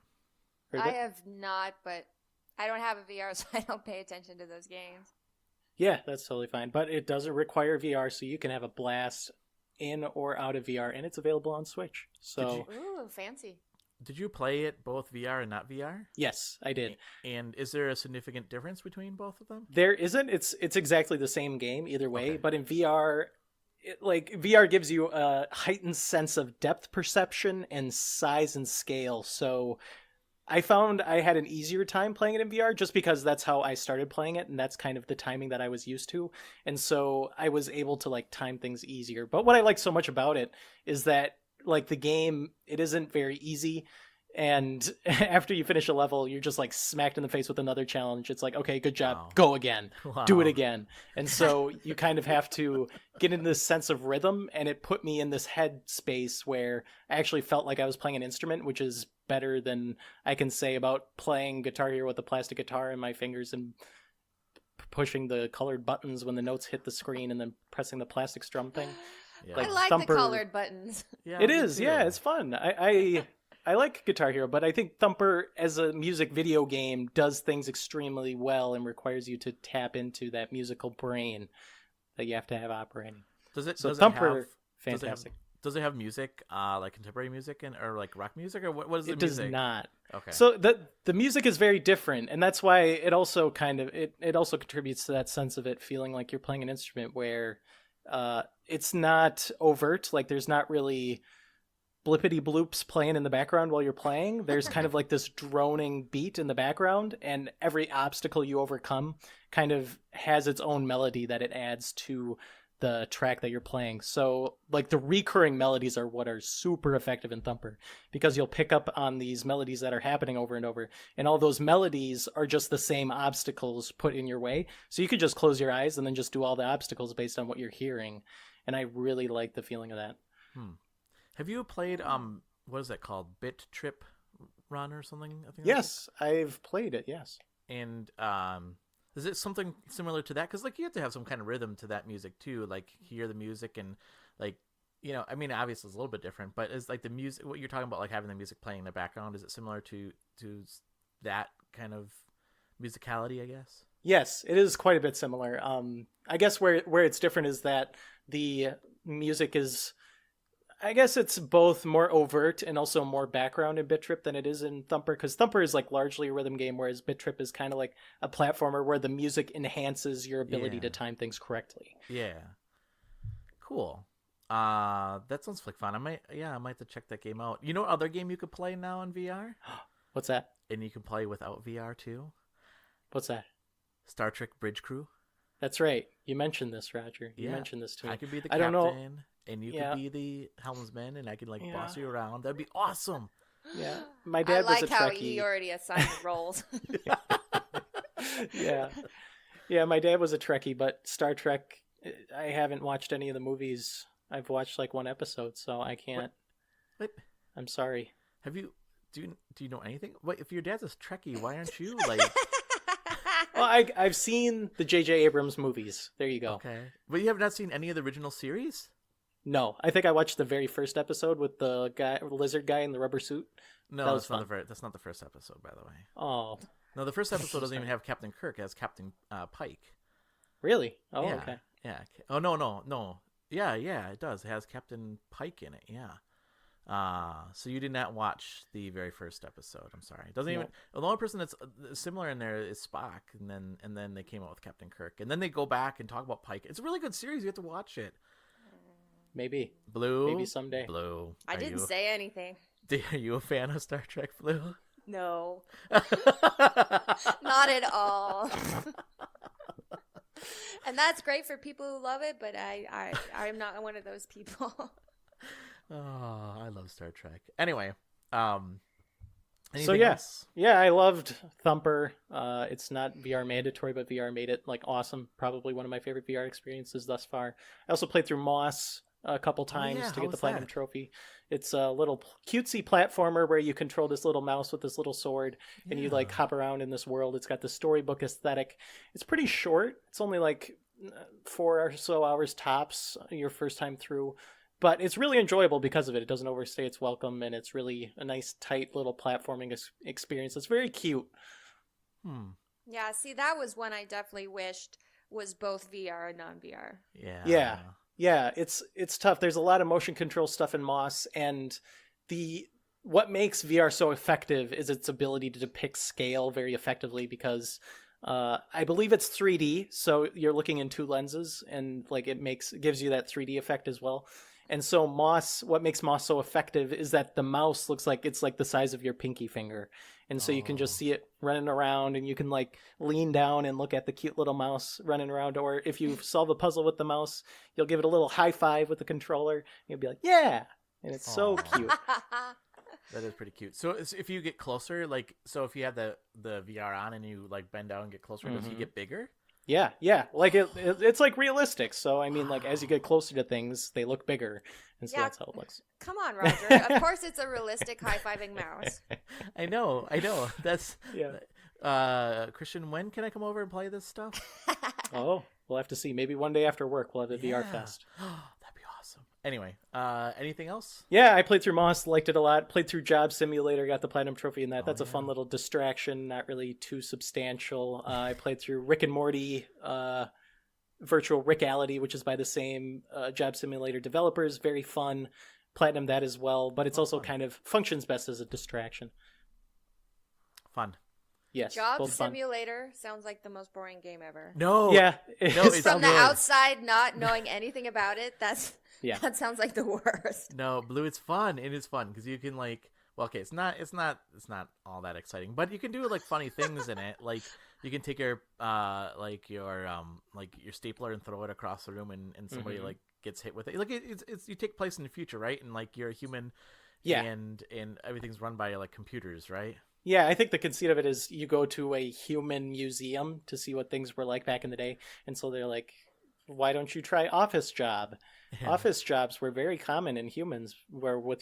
I have not, but I don't have a VR, so I don't pay attention to those games. Yeah, that's totally fine. But it doesn't require VR, so you can have a blast in or out of VR, and it's available on Switch. So, ooh, fancy. Did you play it both VR and not VR? Yes, I did. And is there a significant difference between both of them? There isn't. It's exactly the same game either way, but in VR, VR gives you a heightened sense of depth perception and size and scale. So I found I had an easier time playing it in VR just because that's how I started playing it, and that's kind of the timing that I was used to. And so I was able to time things easier. But what I like so much about it is that the game, it isn't very easy. And after you finish a level, you're just smacked in the face with another challenge. It's okay, good job. Wow. Go again. Wow. Do it again. And so you kind of have to get into this sense of rhythm. And it put me in this head space where I actually felt like I was playing an instrument, which is better than I can say about playing Guitar Hero with a plastic guitar in my fingers and pushing the colored buttons when the notes hit the screen and then pressing the plastic strum thing. Yeah. I like Thumper, the colored buttons. Yeah, it is. Yeah, it's fun. I like Guitar Hero, but I think Thumper as a music video game does things extremely well and requires you to tap into that musical brain that you have to have operating. Thumper, fantastic. Does it have music, contemporary music or rock music, or what is the music? It does not. Okay. So the music is very different, and that's why it also it also contributes to that sense of it feeling like you're playing an instrument where it's not overt, there's not really blippity bloops playing in the background while you're playing. There's kind of this droning beat in the background, and every obstacle you overcome kind of has its own melody that it adds to the track that you're playing. So the recurring melodies are what are super effective in Thumper, because you'll pick up on these melodies that are happening over and over, and all those melodies are just the same obstacles put in your way. So you could just close your eyes and then just do all the obstacles based on what you're hearing. And I really like the feeling of that. Have you played what is that called? Bit Trip Run or something? I think. Yes, I've played it. Yes. And is it something similar to that? Because you have to have some kind of rhythm to that music too. Hear the music and I mean, obviously it's a little bit different, but is the music, what you're talking about, having the music playing in the background, is it similar to that kind of musicality, I guess? Yes, it is quite a bit similar. I guess where it's different is that the music is, I guess it's both more overt and also more background in Bit Trip than it is in Thumper, because Thumper is largely a rhythm game, whereas Bit Trip is kind of a platformer where the music enhances your ability to time things correctly. Yeah. Cool. That sounds like fun. I might have to check that game out. You know, other game you could play now in VR? What's that? And you can play without VR too? What's that? Star Trek Bridge Crew. That's right. You mentioned this, Roger. You mentioned this to me. I could be the captain, and you could be the helmsman, and I could boss you around. That'd be awesome. Yeah, my dad was a Trekkie. I like how he already assigned the roles. Yeah, my dad was a Trekkie, but Star Trek, I haven't watched any of the movies. I've watched one episode, so I can't. What? I'm sorry. Have you? Do you know anything? Wait, if your dad's a Trekkie, why aren't you Well, I've seen the J.J. Abrams movies. There you go. Okay. But you have not seen any of the original series? No. I think I watched the very first episode with the lizard guy in the rubber suit. No, that's not the first episode, by the way. Oh. No, the first episode doesn't even have Captain Kirk. It has Captain Pike. Really? Oh, yeah. Okay. Yeah. Oh, no. Yeah, it does. It has Captain Pike in it, yeah. So you did not watch the very first episode. I'm sorry. It doesn't even. The only person that's similar in there is Spock, and then they came out with Captain Kirk, and then they go back and talk about Pike. It's a really good series. You have to watch it. Maybe Blue. Maybe someday. Blue. I didn't say anything. Are you a fan of Star Trek, Blue? No, not at all. And that's great for people who love it, but I'm not one of those people. Oh, I love Star Trek. Anyway, So anything else? yeah, I loved Thumper. It's not VR mandatory, but VR made it like awesome. Probably one of my favorite VR experiences thus far. I also played through Moss a couple times to how get the was platinum that? trophy. It's a little cutesy platformer where you control this little mouse with this little sword, and you like Yeah. hop around in this world. It's got the storybook aesthetic. It's pretty short. It's only like 4 or so hours tops your first time through. But it's really enjoyable because of it. It doesn't overstay its welcome, and it's really a nice, tight little platforming experience. It's very cute. Yeah, see, that was one I definitely wished was both VR and non-VR. Yeah. Yeah, it's tough. There's a lot of motion control stuff in Moss, and what makes VR so effective is its ability to depict scale very effectively because I believe it's 3D, so you're looking in two lenses, and like it gives you that 3D effect as well. And so what makes Moss so effective is that the mouse looks like it's like the size of your pinky finger. And so you can just see it running around, and you can like lean down and look at the cute little mouse running around. Or if you solve a puzzle with the mouse, you'll give it a little high five with the controller. And you'll be like, yeah. And it's so Aw. cute. That is pretty cute. So if you get closer, like, so if you have the VR on and you like bend down and get closer, does he get bigger? Yeah. Like it's like realistic. So I mean, like as you get closer to things, they look bigger. And so Yeah. that's how it looks. Come on, Roger. Of course it's a realistic high-fiving mouse. I know. That's Yeah. Christian, when can I come over and play this stuff? Oh, we'll have to see. Maybe one day after work we'll have a VR fest. That'd be awesome. Anyway, anything else? Yeah, I played through Moss, liked it a lot. Played through Job Simulator, got the platinum trophy in that. That's a fun little distraction, not really too substantial. I played through Rick and Morty, Virtual Rickality, which is by the same Job Simulator developers. Very fun. Platinum that as well, but it's also kind of functions best as a distraction. Fun. Yes, Job both fun. Simulator sounds like the most boring game ever. No. Yeah, it's From the good. outside, not knowing anything about it, Yeah. that sounds like the worst. No, Blue, it's fun. It is fun because you can like. Well, okay, it's not all that exciting, but you can do like funny things in it. Like you can take your your stapler and throw it across the room, and somebody like gets hit with it. Like it's you take place in the future, right? And like you're a human, Yeah. and everything's run by like computers, right? Yeah, I think the conceit of it is you go to a human museum to see what things were like back in the day. And so they're like, why don't you try office job? Yeah. Office jobs were very common with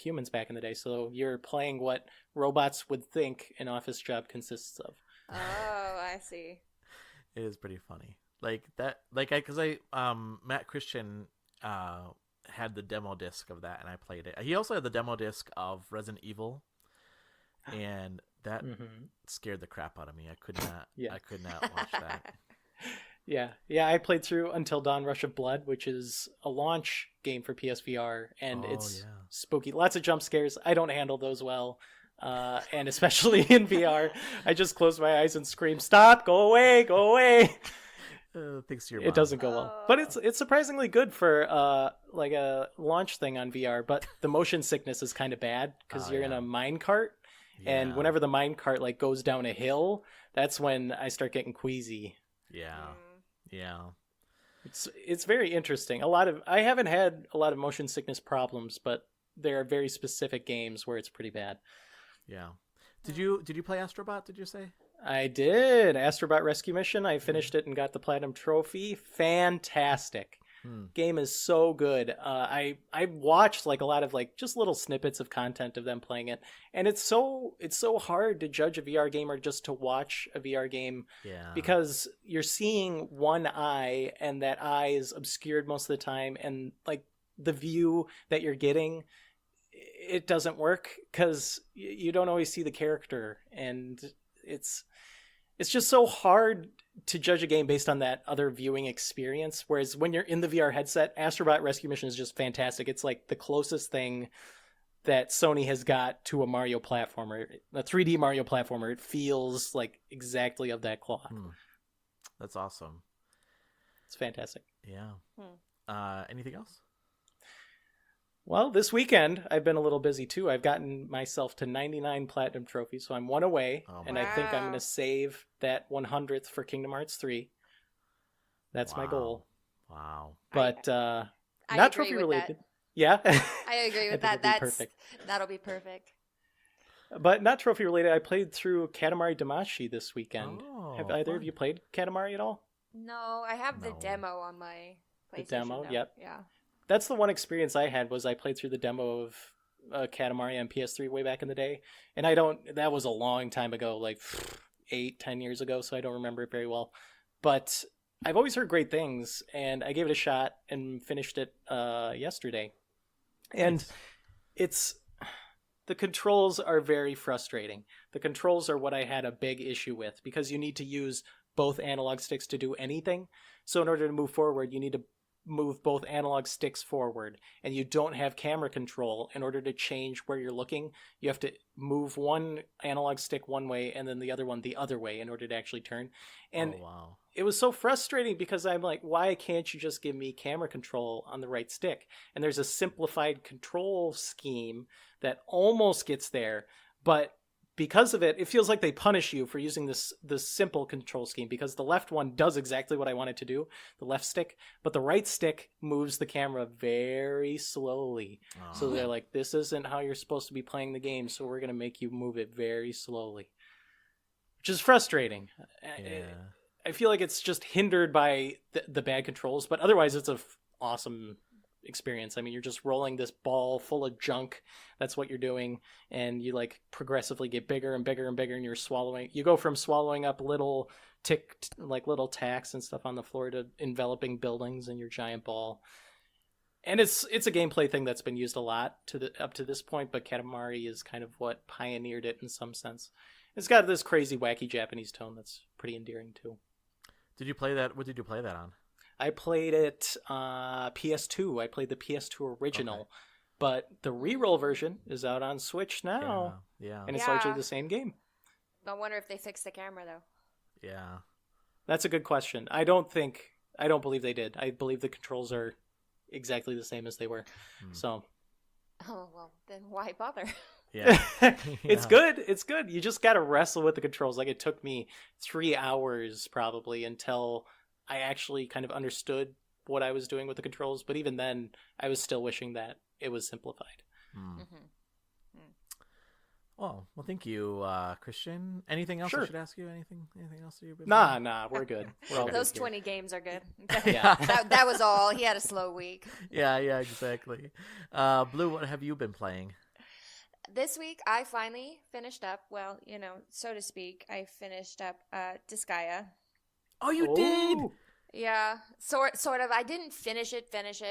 humans back in the day. So you're playing what robots would think an office job consists of. Oh, I see. It is pretty funny. Like that, because Matt Christian had the demo disc of that, and I played it. He also had the demo disc of Resident Evil, and that scared the crap out of me. I could not. Yeah. I could not watch that. Yeah, I played through Until Dawn Rush of Blood, which is a launch game for PSVR, and it's spooky. Lots of jump scares. I don't handle those well, and especially in VR. I just close my eyes and scream, "Stop! Go away! Go away!" Thanks to your It mom. doesn't go well, but it's surprisingly good for like a launch thing on VR. But the motion sickness is kind of bad because you're in a mine cart, and Yeah. whenever the mine cart like goes down a hill, that's when I start getting queasy. Yeah. Yeah. It's very interesting. I haven't had a lot of motion sickness problems, but there are very specific games where it's pretty bad. Yeah. Did you play Astrobot? Did you say? I did. Astrobot Rescue Mission. I finished it and got the platinum trophy. Fantastic. Game is so good. I watched like a lot of like just little snippets of content of them playing it, and it's so hard to judge a VR game or just to watch a VR game because you're seeing one eye, and that eye is obscured most of the time, and like the view that you're getting, it doesn't work because you don't always see the character, and it's just so hard to judge a game based on that other viewing experience. Whereas when you're in the VR headset, Astrobot Rescue Mission is just fantastic. It's like the closest thing that Sony has got to a Mario platformer, a 3D Mario platformer. It feels like exactly of that cloth. That's awesome. It's fantastic. Yeah. Anything else? Well, this weekend I've been a little busy too. I've gotten myself to 99 platinum trophies, so I'm one away, Oh, and my I think I'm Wow. going to save that 100th for Kingdom Hearts 3. That's my goal. Wow. But I not agree trophy with related. that. Yeah. I agree with think that. it'd be perfect. That'll be perfect. But not trophy related. I played through Katamari Damacy this weekend. Oh, Have either of fun. you played Katamari at all? No, I have the No. demo on my PlayStation. The demo, though. yep. Yeah. That's the one experience I had was I played through the demo of Katamari on PS3 way back in the day. And that was a long time ago, like 8-10 years ago, so I don't remember it very well. But I've always heard great things, and I gave it a shot and finished it yesterday. And the controls are very frustrating. The controls are what I had a big issue with because you need to use both analog sticks to do anything. So in order to move forward, you need to move both analog sticks forward, and you don't have camera control. In order to change where you're looking, you have to move one analog stick one way and then the other one the other way in order to actually turn. And Oh, wow. it was so frustrating because I'm like, why can't you just give me camera control on the right stick? And there's a simplified control scheme that almost gets there, but because of it, it feels like they punish you for using this simple control scheme because the left one does exactly what I want it to do, the left stick, but the right stick moves the camera very slowly. Oh. So they're like, this isn't how you're supposed to be playing the game, so we're going to make you move it very slowly, which is frustrating. Yeah. I feel like it's just hindered by the bad controls, but otherwise it's a awesome experience. I mean, you're just rolling this ball full of junk. That's what you're doing, and you like progressively get bigger and bigger and bigger, and you're swallowing. You go from swallowing up little little tacks and stuff on the floor to enveloping buildings in your giant ball. And it's a gameplay thing that's been used a lot up to this point, but Katamari is kind of what pioneered it in some sense. It's got this crazy, wacky Japanese tone that's pretty endearing too. Did you play that? What did you play that on? I played it PS2. I played the PS2 original, Okay. but the reroll version is out on Switch now, Yeah. and it's Yeah. largely the same game. I wonder if they fixed the camera though. Yeah. That's a good question. I don't believe they did. I believe the controls are exactly the same as they were. Hmm. So Oh well, then why bother? Yeah. it's Yeah. good. It's good. You just got to wrestle with the controls. Like it took me 3 hours probably until I actually kind of understood what I was doing with the controls. But even then, I was still wishing that it was simplified. Hmm. Mm-hmm. Well, thank you, Christian. Anything else I Sure. should ask you? Anything else that you've been playing? Nah, we're good. We're all Those good here. 20 games are good. Yeah. that was all. He had a slow week. Yeah, exactly. Blue, what have you been playing? This week, I finally finished up, well, so to speak, I finished up Disgaea. Oh, you did! Ooh. Yeah, sort of. I didn't finish it,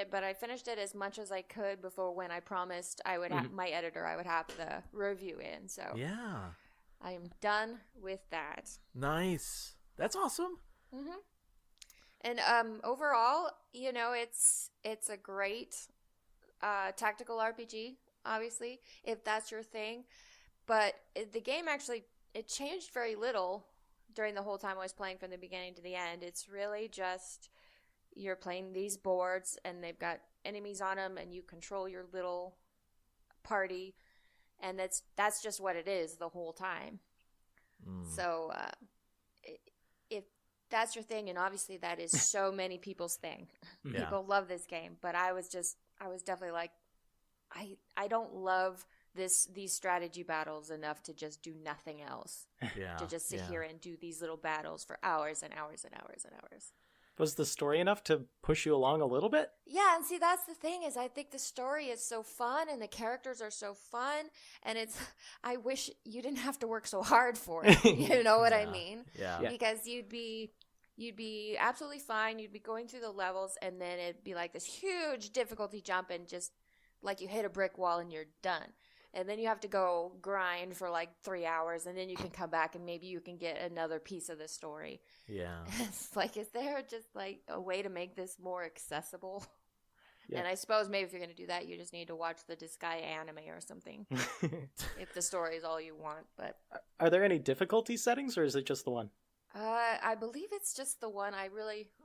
but I finished it as much as I could before when I promised I would have my editor, I would have the review in. So Yeah. I am done with that. Nice. That's awesome. hmm And overall, it's a great tactical RPG. Obviously, if that's your thing, but the game actually it changed very little during the whole time I was playing from the beginning to the end. It's really just you're playing these boards and they've got enemies on them and you control your little party, and that's just what it is the whole time. So if that's your thing, and obviously that is so many people's thing. Yeah. People love this game, but I was definitely like I don't love these strategy battles enough to just do nothing else. Yeah. To just sit here and do these little battles for hours and hours and hours and hours. Was the story enough to push you along a little bit? Yeah, and see, that's the thing is I think the story is so fun and the characters are so fun, and I wish you didn't have to work so hard for it. You know what I mean? Yeah. Because you'd be absolutely fine. You'd be going through the levels, and then it'd be like this huge difficulty jump, and just like you hit a brick wall and you're done. And then you have to go grind for like 3 hours, and then you can come back and maybe you can get another piece of the story. Yeah. It's like, is there just like a way to make this more accessible? Yeah. And I suppose maybe if you're going to do that, you just need to watch the Disgaea anime or something. If the story is all you want. But Are there any difficulty settings, or is it just the one? I believe it's just the one.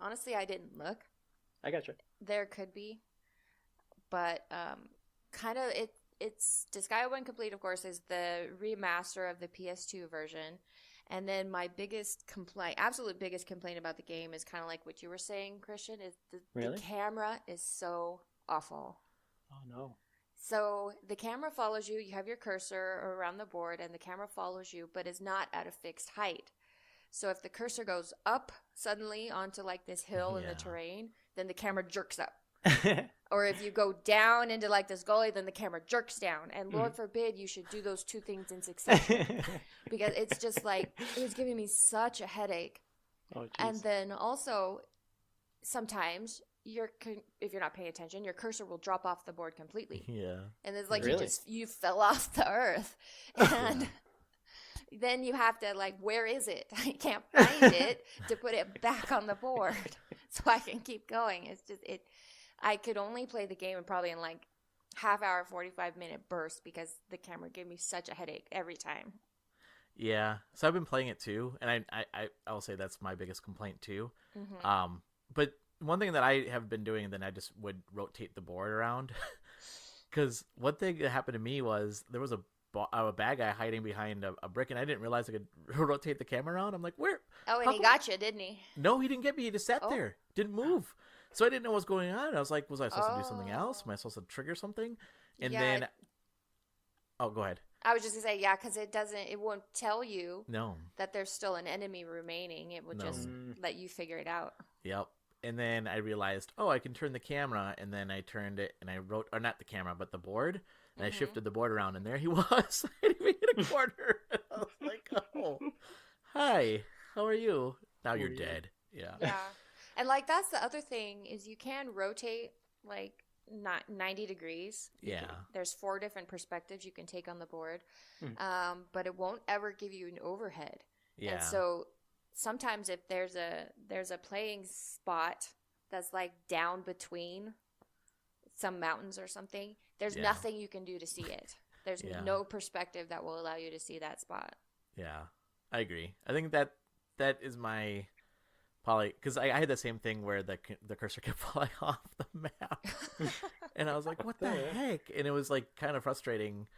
Honestly, I didn't look. I gotcha. There could be. But kind of it's Disgaea 1 Complete, of course, is the remaster of the PS2 version. And then my absolute biggest complaint about the game is kind of like what you were saying, Christian, is the camera is so awful. Oh, no. So the camera follows you. You have your cursor around the board, and the camera follows you, but is not at a fixed height. So if the cursor goes up suddenly onto like this hill in the terrain, then the camera jerks up. Or if you go down into like this gully, then the camera jerks down. And Lord forbid you should do those two things in succession. Because it's just like, it was giving me such a headache. Oh, geez. And then also, sometimes, if you're not paying attention, your cursor will drop off the board completely. Yeah. And it's like Really? you fell off the earth. And then you have to like, where is it? I can't find it to put it back on the board so I can keep going. It's just, I could only play the game probably in like half hour, 45-minute bursts because the camera gave me such a headache every time. Yeah. So I've been playing it too, and I will say that's my biggest complaint too. Mm-hmm. But one thing that I have been doing, then I just would rotate the board around. Because one thing that happened to me was there was a bad guy hiding behind a brick, and I didn't realize I could rotate the camera around. I'm like, where? Oh, and he got you, didn't he? No, he didn't get me. He just sat there, didn't move. So I didn't know what was going on. I was like, was I supposed to do something else? Am I supposed to trigger something? And then, oh, go ahead. I was just gonna say, because it won't tell you No. that there's still an enemy remaining. It will just let you figure it out. Yep. And then I realized, I can turn the camera, and then I turned it, and I wrote, or not the camera, but the board, and I shifted the board around, and there he was. I didn't even hit a corner. I was like, oh, hi, how are you? Now you're dead. Yeah. Yeah. And like that's the other thing is you can rotate like 90 degrees. There's 4 different perspectives you can take on the board, but it won't ever give you an overhead. Yeah. And so sometimes if there's a playing spot that's like down between some mountains or something, there's nothing you can do to see it. There's no perspective that will allow you to see that spot. Yeah, I agree. I think that is my probably because I had the same thing where the cursor kept falling off the map, and I was like, "What the heck?" And it was like kind of frustrating.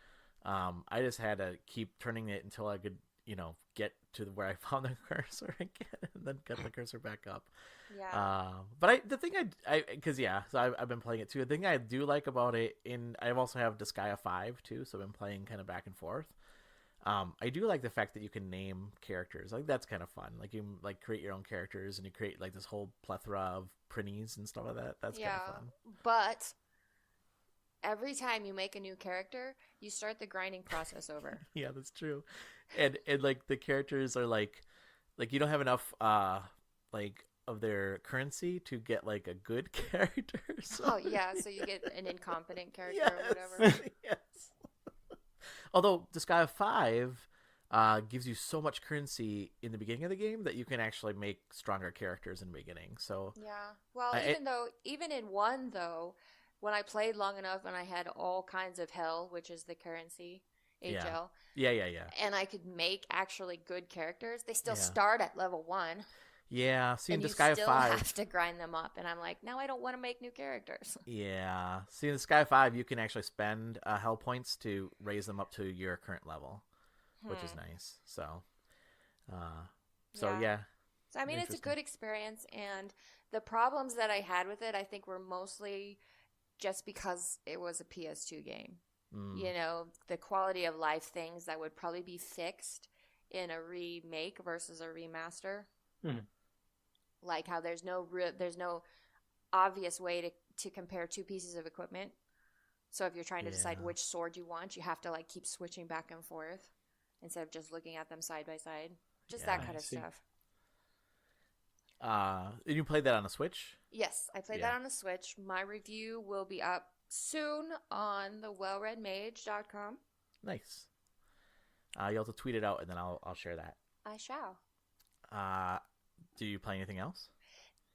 I just had to keep turning it until I could, get to where I found the cursor again, and then get the cursor back up. Yeah. But so I've been playing it too. The thing I do like about it, I also have Disgaea 5 too, so I've been playing kind of back and forth. I do like the fact that you can name characters. Like that's kind of fun. Like you like create your own characters, and you create like this whole plethora of printies and stuff like that. That's kind of fun. But every time you make a new character, you start the grinding process over. Yeah, that's true. And like the characters are like you don't have enough like of their currency to get like a good character. So so you get an incompetent character or whatever. Yes. Although Disgaea 5 gives you so much currency in the beginning of the game that you can actually make stronger characters in the beginning. So well, even in 1 though, when I played long enough and I had all kinds of hell, which is the currency, HL. Yeah. And I could make actually good characters. They still start at level 1. Yeah, see in and Disgaea 5... you still have to grind them up, and I'm like, now I don't want to make new characters. Yeah, see in Disgaea 5, you can actually spend hell points to raise them up to your current level, which is nice. So, yeah. So, I mean, it's a good experience, and the problems that I had with it, I think were mostly just because it was a PS2 game. The quality of life things that would probably be fixed in a remake versus a remaster. Like how there's no obvious way to compare 2 pieces of equipment. So if you're trying to decide which sword you want, you have to like keep switching back and forth instead of just looking at them side by side. Just that kind of stuff. You played that on a Switch? Yes, I played that on a Switch. My review will be up soon on the wellreadmage.com. Nice. You'll have to tweet it out, and then I'll share that. I shall. Do you play anything else?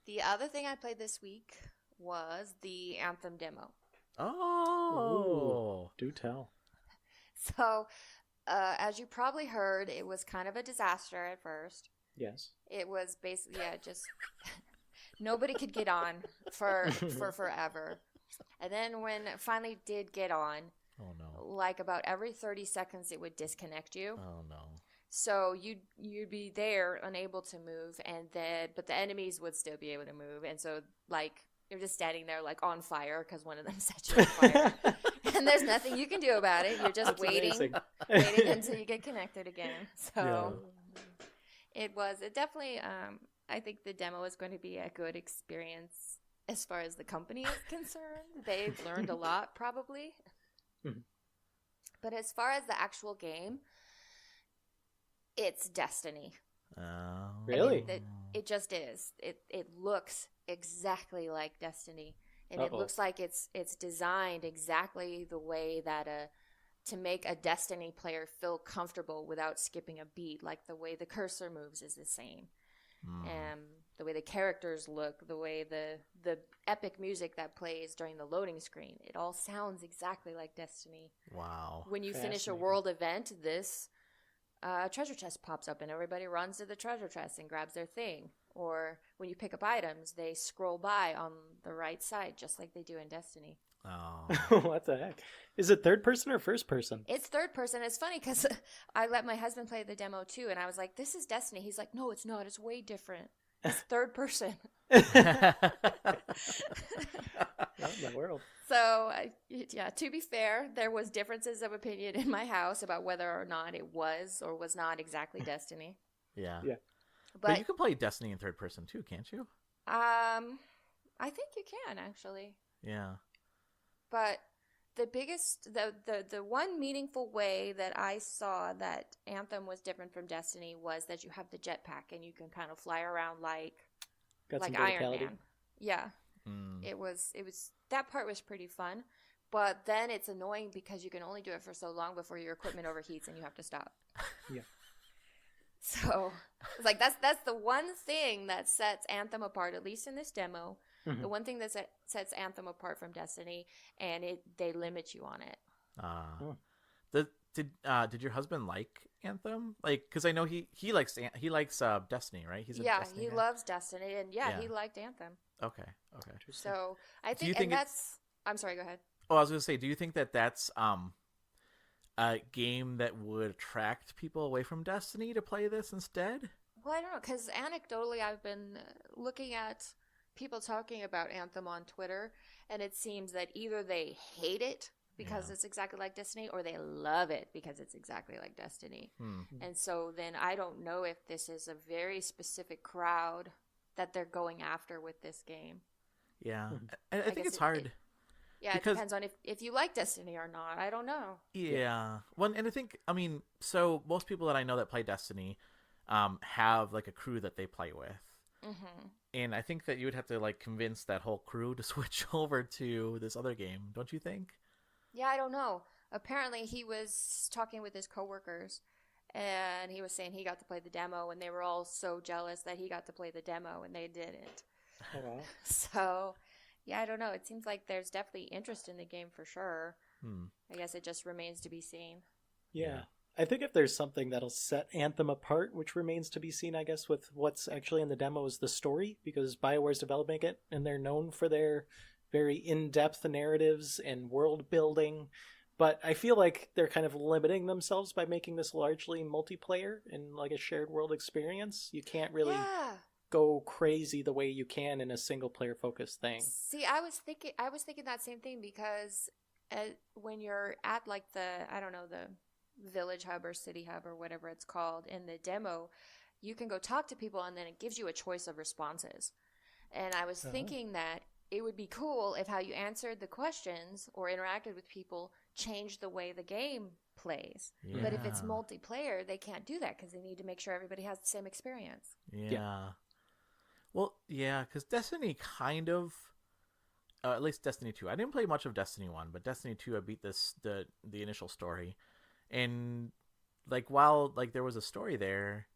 The other thing I played this week was the Anthem demo. Oh, do tell. So, as you probably heard, it was kind of a disaster at first. Yes. It was basically just nobody could get on for forever. And then when it finally did get on, Oh no. like about every 30 seconds it would disconnect you. Oh no. So you'd be there unable to move, but the enemies would still be able to move, and so like you're just standing there like on fire because one of them set you on fire, and there's nothing you can do about it. You're just That's waiting amazing. waiting until you get connected again. So Yeah. it definitely I think the demo is going to be a good experience as far as the company is concerned. They've learned a lot probably. Mhm. But as far as the actual game, it's Destiny. Oh. Really? It just is. It looks exactly like Destiny, and it Uh-oh. looks like it's designed exactly the way that to make a Destiny player feel comfortable without skipping a beat. Like the way the cursor moves is the same, the way the characters look, the way the epic music that plays during the loading screen. It all sounds exactly like Destiny. Wow. When you finish a Fascinating. world event, this treasure chest pops up and everybody runs to the treasure chest and grabs their thing. Or when you pick up items, they scroll by on the right side, just like they do in Destiny. Oh. What the heck? Is it third person or first person? It's third person. It's funny because I let my husband play the demo too, and I was like, "This is Destiny." He's like, "No, it's not. It's way different. It's third person." Not in the world. So, yeah, to be fair, there was differences of opinion in my house about whether or not it was or was not exactly Destiny. Yeah. Yeah. But you can play Destiny in third person too, can't you? I think you can actually. Yeah. But the biggest, the one meaningful way that I saw that Anthem was different from Destiny was that you have the jetpack and you can kind of fly around like Got some Iron verticality. Man. Yeah, it was that part was pretty fun. But then it's annoying because you can only do it for so long before your equipment overheats and you have to stop. Yeah. So it's like that's the one thing that sets Anthem apart, at least in this demo. Mhm. The one thing that sets Anthem apart from Destiny, and they limit you on it. Oh. Did your husband like Anthem? Like, because I know he likes Destiny, right? He's a Destiny he guy? loves Destiny, and Yeah. he liked Anthem. Okay. So I Do you think, think and it's- that's. I'm sorry. Go ahead. Oh, I was gonna say, do you think that that's a game that would attract people away from Destiny to play this instead? Well, I don't know, because anecdotally, I've been looking at people talking about Anthem on Twitter, and it seems that either they hate it because Yeah. it's exactly like Destiny, or they love it because it's exactly like Destiny. Hmm. And so then I don't know if this is a very specific crowd that they're going after with this game. Yeah, Mhm. I think guess it's hard. Yeah, Because- it depends on if you like Destiny or not. I don't know. Yeah. Well, and I mean, so most people that I know that play Destiny have like a crew that they play with. Mm-hmm. And I think that you would have to like convince that whole crew to switch over to this other game, don't you think? Yeah, I don't know. Apparently, he was talking with his coworkers, and he was saying he got to play the demo, and they were all so jealous that he got to play the demo, and they didn't. Oh, wow. So, yeah, I don't know. It seems like there's definitely interest in the game for sure. I guess it just remains to be seen. Yeah. I think if there's something that'll set Anthem apart, which remains to be seen, I guess, with what's actually in the demo is the story, because BioWare's developing it, and they're known for their very in-depth narratives and world building. But I feel like they're kind of limiting themselves by making this largely multiplayer and like a shared world experience. You can't really Yeah. go crazy the way you can in a single-player focused thing. See, I was thinking that same thing because when you're at like the village hub or city hub or whatever it's called in the demo, you can go talk to people and then it gives you a choice of responses. And I was thinking that it would be cool if how you answered the questions or interacted with people changed the way the game plays. Yeah. But if it's multiplayer, they can't do that because they need to make sure everybody has the same experience. Yeah. Well, yeah, because Destiny kind of, at least Destiny 2. I didn't play much of Destiny 1, but Destiny 2, I beat the initial story. And, like, while, like, there was a story there,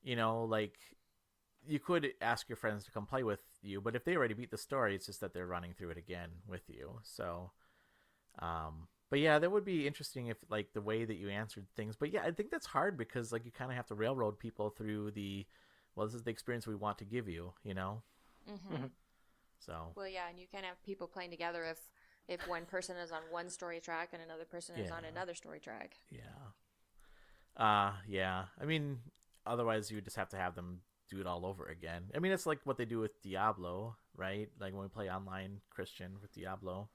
you know, like, you could ask your friends to come play with you, but if they already beat the story, it's just that they're running through it again with you. So, but yeah, that would be interesting if, like, the way that you answered things. But yeah, I think that's hard because, like, you kind of have to railroad people through this is the experience we want to give you, you know? Mm-hmm. So, Well, yeah, and you can have people playing together if if one person is on one story track and another person is on Yeah. another story track. Yeah. Yeah. I mean, otherwise you would just have to have them do it all over again. I mean, it's like what they do with Diablo, right? Like when we play online Christian with Diablo.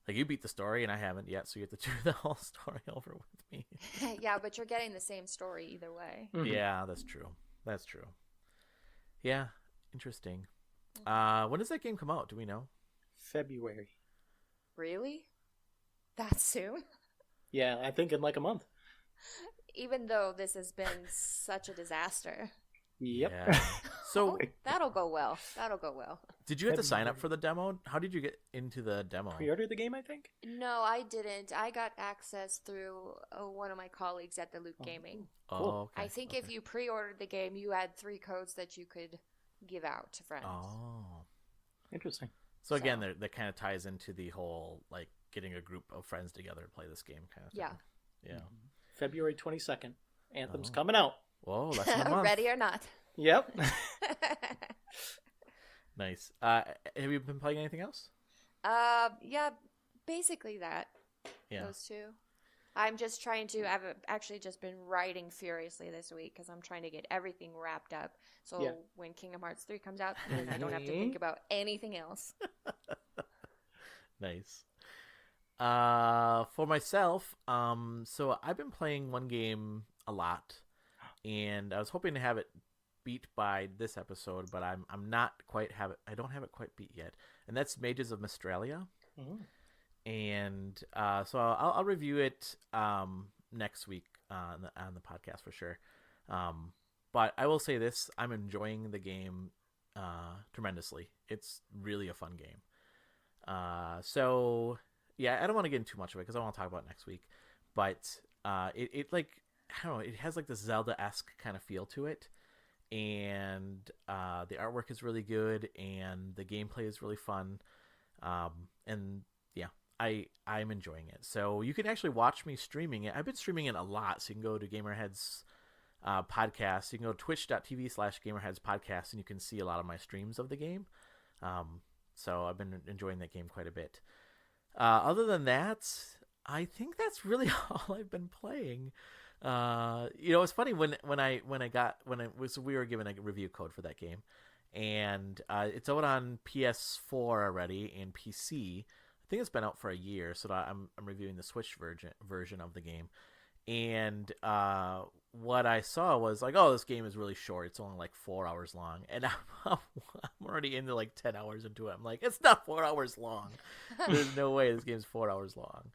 Like you beat the story and I haven't yet, so you have to do the whole story over with me. Yeah, but you're getting the same story either way. Mhm. Yeah, that's true. That's true. Yeah, interesting. When does that game come out? Do we know? February. Really? That soon? Yeah, I think in like a month. Even though this has been such a disaster. Yep. Yeah. So, That'll go well. That'll go well. did you have to sign up for the demo? How did you get into the demo? Pre-order the game, I think. No, I didn't. I got access through one of my colleagues at the Loot Gaming. Oh, Cool. okay. I think if you pre-ordered the game, you had 3 codes that you could give out to friends. Oh. Interesting. So again, that kind of ties into the whole like getting a group of friends together to play this game kind of thing. Yeah. Yeah. February 22nd. Anthem's Oh. coming out. Whoa, that's in a month. Ready or not. Yep. Nice. Have you been playing anything else? Yeah, basically that. Yeah. Those two. I'm just trying to. I've actually just been writing furiously this week because I'm trying to get everything wrapped up. So Yeah. when Kingdom Hearts 3 comes out, then I don't have to think about anything else. Nice. For myself, so I've been playing one game a lot, and I was hoping to have it beat by this episode, but I'm not quite have it. I don't have it quite beat yet, and that's Mages of Mystralia. Mhm. And so I'll review it next week on the podcast for sure. But I will say this: I'm enjoying the game tremendously. It's really a fun game. So yeah, I don't want to get into too much of it because I want to talk about it next week. But it like I don't know, it has like this Zelda-esque kind of feel to it, and the artwork is really good, and the gameplay is really fun. And yeah, I'm enjoying it. So you can actually watch me streaming it. I've been streaming it a lot, so you can go to Gamerheads podcast. You can go to twitch.tv/Gamerheads podcast, and you can see a lot of my streams of the game. So I've been enjoying that game quite a bit. Other than that, I think that's really all I've been playing. It's funny when we were given a review code for that game, and it's out on PS4 already and PC. I think it's been out for a year, so I'm reviewing the Switch version of the game. And what I saw was like, oh, this game is really short. It's only like 4 hours long, and I'm already into like 10 hours into it. I'm like, it's not 4 hours long. There's no way this game's 4 hours long,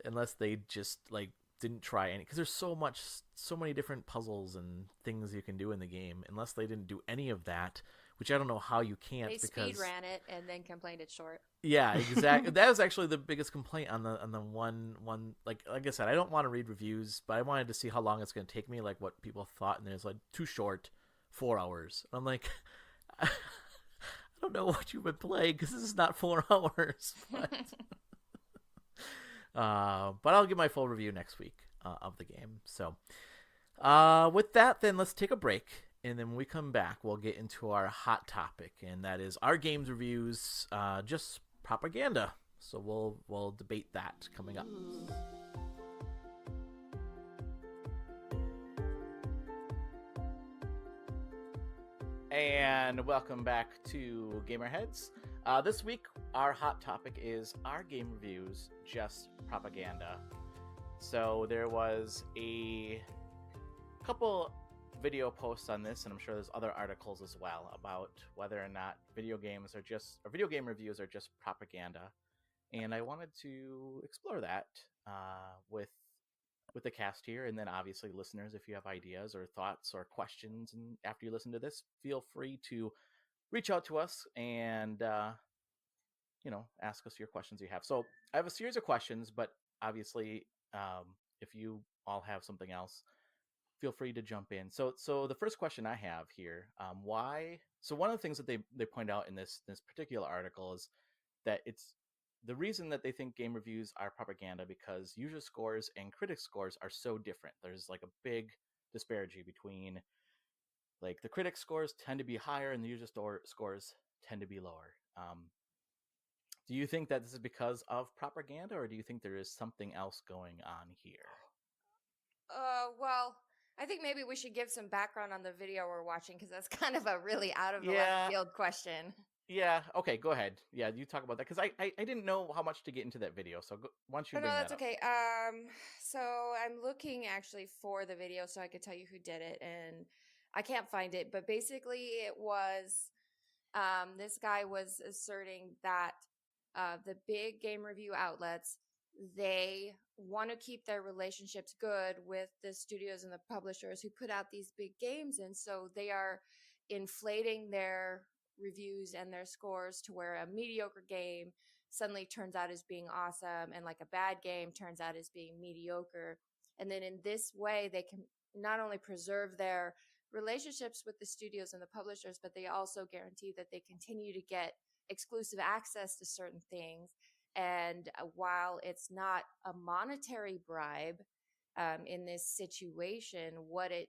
unless they just like didn't try any. Because there's so many different puzzles and things you can do in the game. Unless they didn't do any of that, which I don't know how you can't. They because speed ran it and then complained it's short. Yeah, exactly. That was actually the biggest complaint on the one like I said, I don't want to read reviews, but I wanted to see how long it's going to take me, like what people thought, and there's like too short, 4 hours. I'm like, I don't know what you've been playing because this is not 4 hours. But I'll give my full review next week of the game. So with that, then let's take a break. And then when we come back, we'll get into our hot topic, and that is our games reviews, just propaganda. So we'll debate that coming up. And welcome back to Gamerheads. This week, our hot topic is our game reviews, just propaganda. So there was a couple video posts on this, and I'm sure there's other articles as well about whether or not video game reviews are just propaganda. And I wanted to explore that with the cast here, and then obviously listeners, if you have ideas or thoughts or questions, and after you listen to this, feel free to reach out to us and ask us your questions you have. So I have a series of questions, but obviously if you all have something else, feel free to jump in. So the first question I have here, why? So one of the things that they point out in this particular article is that it's the reason that they think game reviews are propaganda because user scores and critic scores are so different. There's like a big disparity between like the critic scores tend to be higher and the user scores tend to be lower. Do you think that this is because of propaganda, or do you think there is something else going on here? Well, I think maybe we should give some background on the video we're watching because that's kind of a really out of the Yeah. left field question. Yeah. Okay. Go ahead. Yeah, you talk about that because I didn't know how much to get into that video. So once you Oh, no, bring that's that up. okay. So I'm looking actually for the video so I could tell you who did it, and I can't find it. But basically, it was this guy was asserting that the big game review outlets, they want to keep their relationships good with the studios and the publishers who put out these big games, and so they are inflating their reviews and their scores to where a mediocre game suddenly turns out as being awesome and like a bad game turns out as being mediocre. And then in this way they can not only preserve their relationships with the studios and the publishers, but they also guarantee that they continue to get exclusive access to certain things. And while it's not a monetary bribe in this situation, what it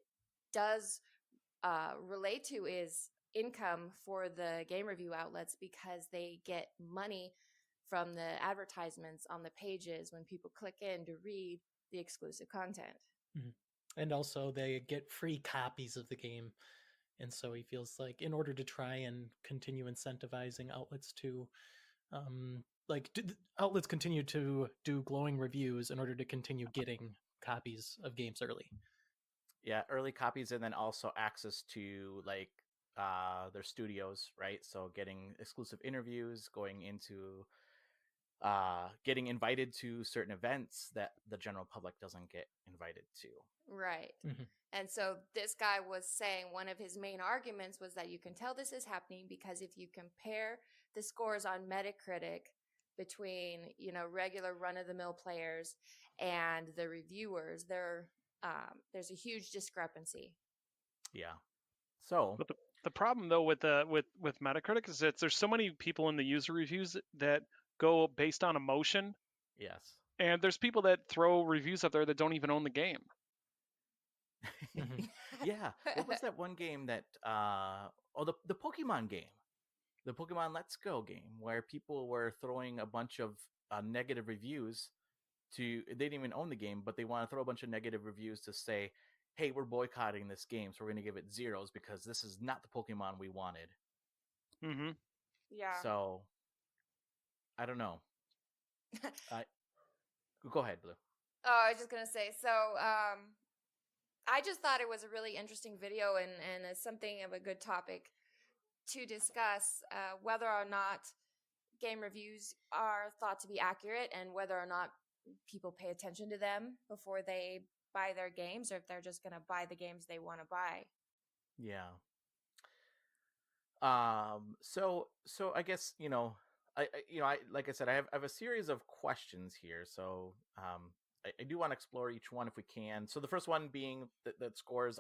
does relate to is income for the game review outlets because they get money from the advertisements on the pages when people click in to read the exclusive content. Mm-hmm. And also they get free copies of the game. And so he feels like in order to try and continue incentivizing outlets to outlets continue to do glowing reviews in order to continue getting copies of games early. Yeah, early copies and then also access to like their studios, right? So getting exclusive interviews, going into getting invited to certain events that the general public doesn't get invited to. Right. Mm-hmm. And so this guy was saying one of his main arguments was that you can tell this is happening because if you compare the scores on Metacritic between, regular run-of-the-mill players and the reviewers, there's a huge discrepancy. Yeah. So But the problem though with Metacritic is that there's so many people in the user reviews that go based on emotion. Yes. And there's people that throw reviews up there that don't even own the game. Mm-hmm. Yeah. What was that one game that the Pokemon game? The Pokemon Let's Go game where people were throwing a bunch of negative reviews they didn't even own the game, but they want to throw a bunch of negative reviews to say, hey, we're boycotting this game, so we're going to give it zeros because this is not the Pokemon we wanted. Mm-hmm. Yeah. So, I don't know. Go ahead, Blue. Oh, I was just going to say, so I just thought it was a really interesting video and it's something of a good topic to discuss whether or not game reviews are thought to be accurate and whether or not people pay attention to them before they buy their games or if they're just going to buy the games they want to buy. Yeah. So I guess, I like I said, I have a series of questions here. So, I do want to explore each one if we can. So the first one being that the scores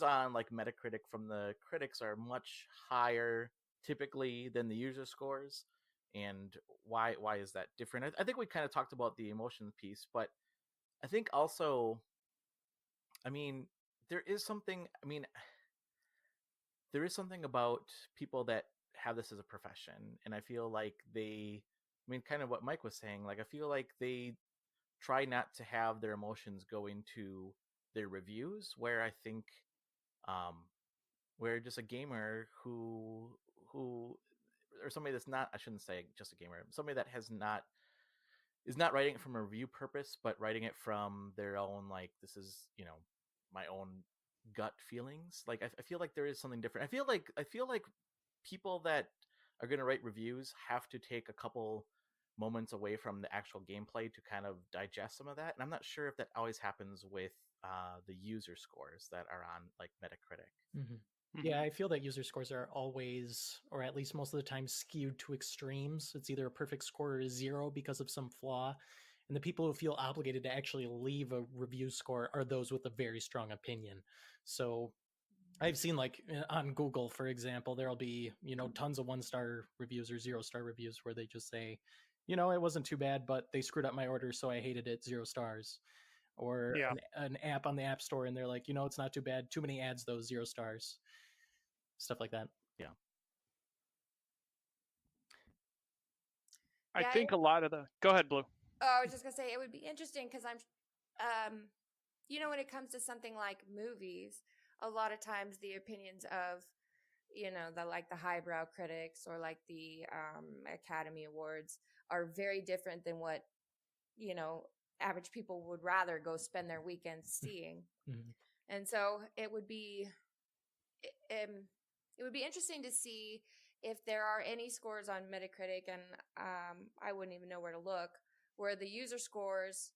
on like Metacritic from the critics are much higher typically than the user scores. And why is that different? I think we kind of talked about the emotion piece, but I think also, there is something about people that have this as a profession, and I feel like kind of what Mike was saying, like I feel like they try not to have their emotions go into their reviews, where I think where just a gamer who or somebody that's not, I shouldn't say just a gamer, somebody that is not writing it from a review purpose, but writing it from their own, like, this is, my own gut feelings. Like, I feel like there is something different. I feel like people that are going to write reviews have to take a couple moments away from the actual gameplay to kind of digest some of that. And I'm not sure if that always happens with the user scores that are on like Metacritic. Mm-hmm. Mm-hmm. Yeah, I feel that user scores are always, or at least most of the time, skewed to extremes. It's either a perfect score or a zero because of some flaw. And the people who feel obligated to actually leave a review score are those with a very strong opinion. So I've seen, like, on Google, for example, there'll be, tons of 1-star reviews or 0-star reviews where they just say, it wasn't too bad, but they screwed up my order, so I hated it, 0 stars. Or Yeah. an app on the App Store, and they're like, it's not too bad, too many ads, though, 0 stars. Stuff like that. Yeah. I Yeah, think a lot of the. Go ahead, Blue. I was just gonna say it would be interesting because when it comes to something like movies, a lot of times the opinions of, the highbrow critics or like the Academy Awards are very different than what, average people would rather go spend their weekends seeing. Mhm. And so it would be interesting to see if there are any scores on Metacritic, and I wouldn't even know where to look, where the user scores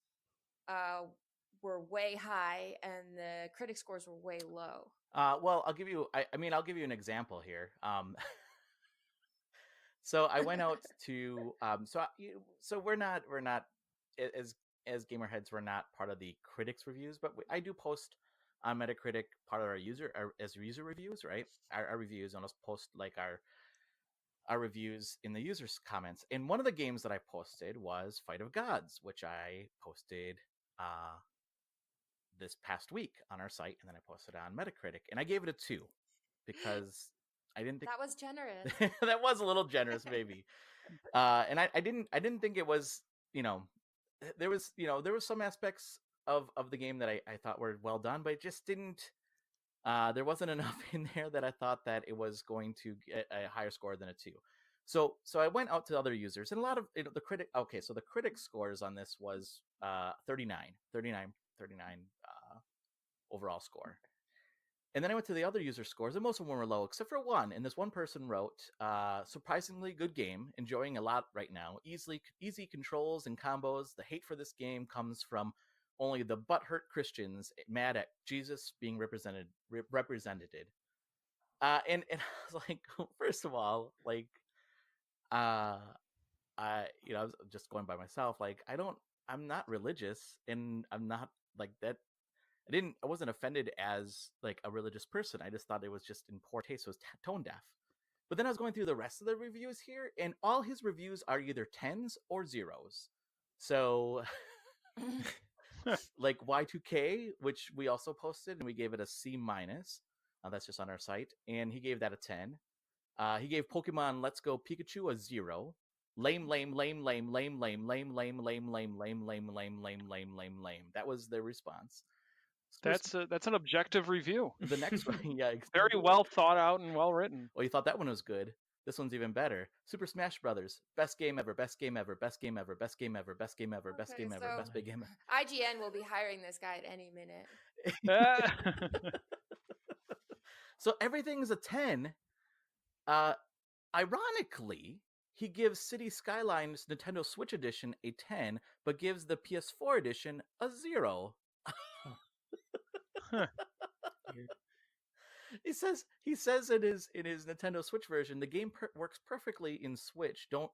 were way high and the critic scores were way low. Well, I'll give you. I'll give you an example here. So I went out to. So we're not as Gamerheads. We're not part of the critics reviews, but I do post on Metacritic part of our as user reviews, right? Our reviews, and I'll post like our reviews in the users' comments. And one of the games that I posted was Fight of Gods, which I posted this past week on our site, and then I posted it on Metacritic, and I gave it a 2 because I didn't think That was generous. that was a little generous, maybe. And I didn't think it was, there was some aspects of the game that I thought were well done, but it just didn't. There wasn't enough in there that I thought that it was going to get a higher score than a 2. So I went out to other users, and a lot of the critic. Okay, so the critic scores on this was 39 overall score. And then I went to the other user scores, and most of them were low, except for one. And this one person wrote, surprisingly good game, enjoying a lot right now. Easy controls and combos. The hate for this game comes from only the butthurt Christians mad at Jesus being represented. And I was like, first of all, like, I was just going by myself. Like, I'm not religious, and I'm not like that. I wasn't offended as like a religious person. I just thought it was just in poor taste. It was tone deaf. But then I was going through the rest of the reviews here, and all his reviews are either 10s or 0s. So like Y2K, which we also posted, and we gave it a C-. That's just on our site. And he gave that a 10. He gave Pokemon Let's Go Pikachu a 0. Lame. That was their response. That's an objective review. The next one, yeah, Very well thought out and well written. Well, you thought that one was good. This one's even better. Super Smash Brothers, best game ever, best game ever, best game ever, best game ever, best game ever, best game ever, best big game ever. IGN will be hiring this guy at any minute. So everything's a 10. Ironically, he gives City Skylines Nintendo Switch Edition a 10, but gives the PS4 edition a 0. He says in his Nintendo Switch version, the game works perfectly in Switch. Don't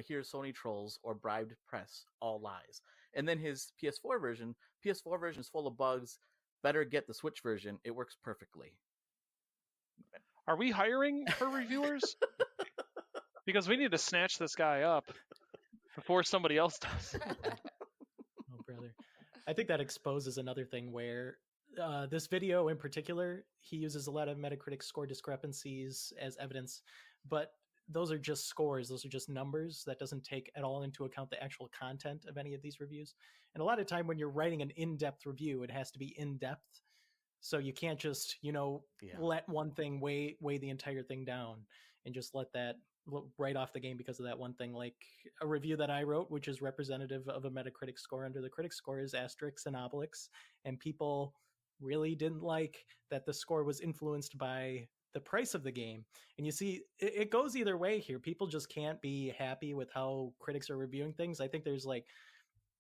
hear Sony trolls or bribed press, all lies. And then his PS4 version is full of bugs. Better get the Switch version. It works perfectly. Are we hiring for reviewers? Because we need to snatch this guy up before somebody else does. Oh, brother. I think that exposes another thing where this video in particular, he uses a lot of Metacritic score discrepancies as evidence, but those are just scores. Those are just numbers. That doesn't take at all into account the actual content of any of these reviews. And a lot of time when you're writing an in-depth review, it has to be in-depth. So you can't just, let one thing weigh the entire thing down and just let that right off the game because of that one thing. Like a review that I wrote, which is representative of a Metacritic score under the critic score, is asterisks and obelisks, and people really didn't like that the score was influenced by the price of the game. And you see, it goes either way here. People just can't be happy with how critics are reviewing things. I think there's like,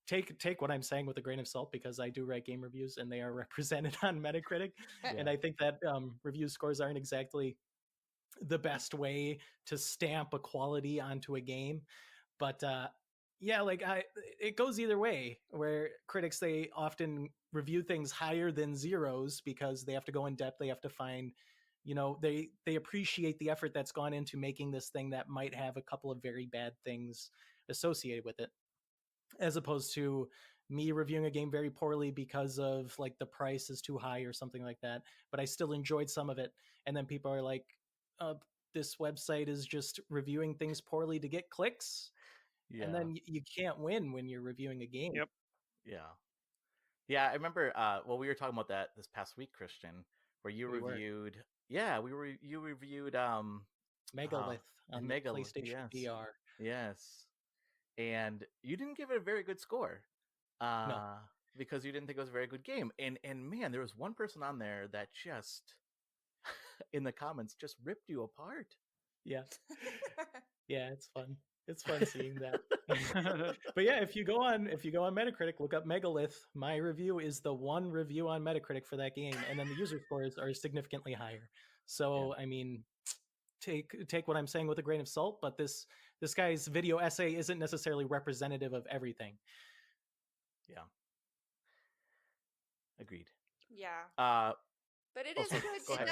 take what I'm saying with a grain of salt, because I do write game reviews and they are represented on Metacritic. Yeah. And I think that review scores aren't exactly the best way to stamp a quality onto a game. But it goes either way, where critics, they often review things higher than 0s because they have to go in depth. They have to find, they appreciate the effort that's gone into making this thing that might have a couple of very bad things associated with it, as opposed to me reviewing a game very poorly because of like the price is too high or something like that, but I still enjoyed some of it. And then people are like, this website is just reviewing things poorly to get clicks. Yeah. And then you can't win when you're reviewing a game. Yep. Yeah. I remember. Well, we were talking about that this past week, Christian, where you We were. reviewed. Yeah, you reviewed Megalith on the Megalith. PlayStation Yes. VR. Yes. And you didn't give it a very good score. No. Because you didn't think it was a very good game. And man, there was one person on there that just in the comments just ripped you apart. Yeah. Yeah, it's fun. It's fun seeing that. But yeah, if you go on Metacritic, look up Megalith. My review is the one review on Metacritic for that game, and then the user scores are significantly higher. So I mean, take what I'm saying with a grain of salt, but this guy's video essay isn't necessarily representative of everything. Yeah. Agreed. Yeah. But it Oh, is sorry. good. Go ahead.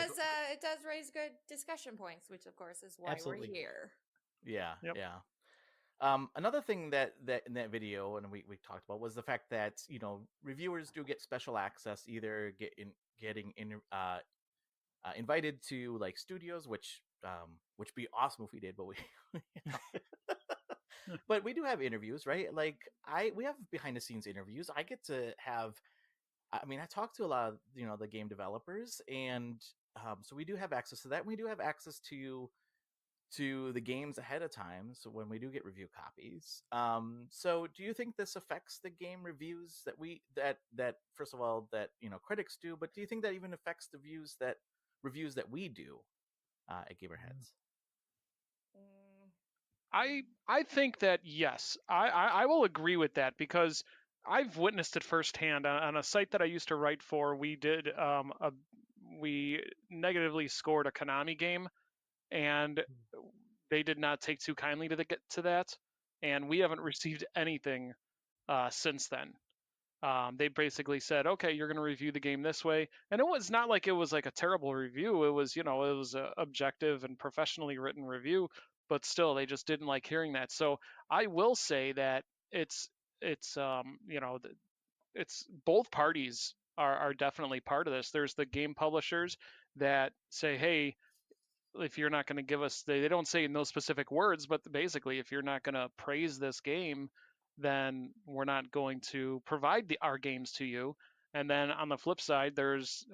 It does raise good discussion points, which of course is why Absolutely. we're here. Yeah. Yep. Yeah. Another thing that in that video, and we talked about, was the fact that reviewers do get special access, either getting invited to like studios, which be awesome if we did, but we but we do have interviews, right? Like we have behind the scenes interviews. I get to have. I mean, I talk to a lot of the game developers, and so we do have access to that. And we do have access to the games ahead of time, so when we do get review copies. So do you think this affects the game reviews that first of all that critics do, but do you think that even affects the reviews that we do at Gamerheads? I think that yes, I will agree with that, because I've witnessed it firsthand on a site that I used to write for. We did we negatively scored a Konami game, and they did not take too kindly to that, and we haven't received anything since then. They basically said, okay, you're going to review the game this way. And it was not like it was like a terrible review. It was, it was an objective and professionally written review, but still they just didn't like hearing that. So I will say that it's both parties are definitely part of this. There's the game publishers that say, hey, if you're not going to give us, they don't say in those specific words, but basically if you're not going to praise this game, then we're not going to provide our games to you. And then on the flip side, there's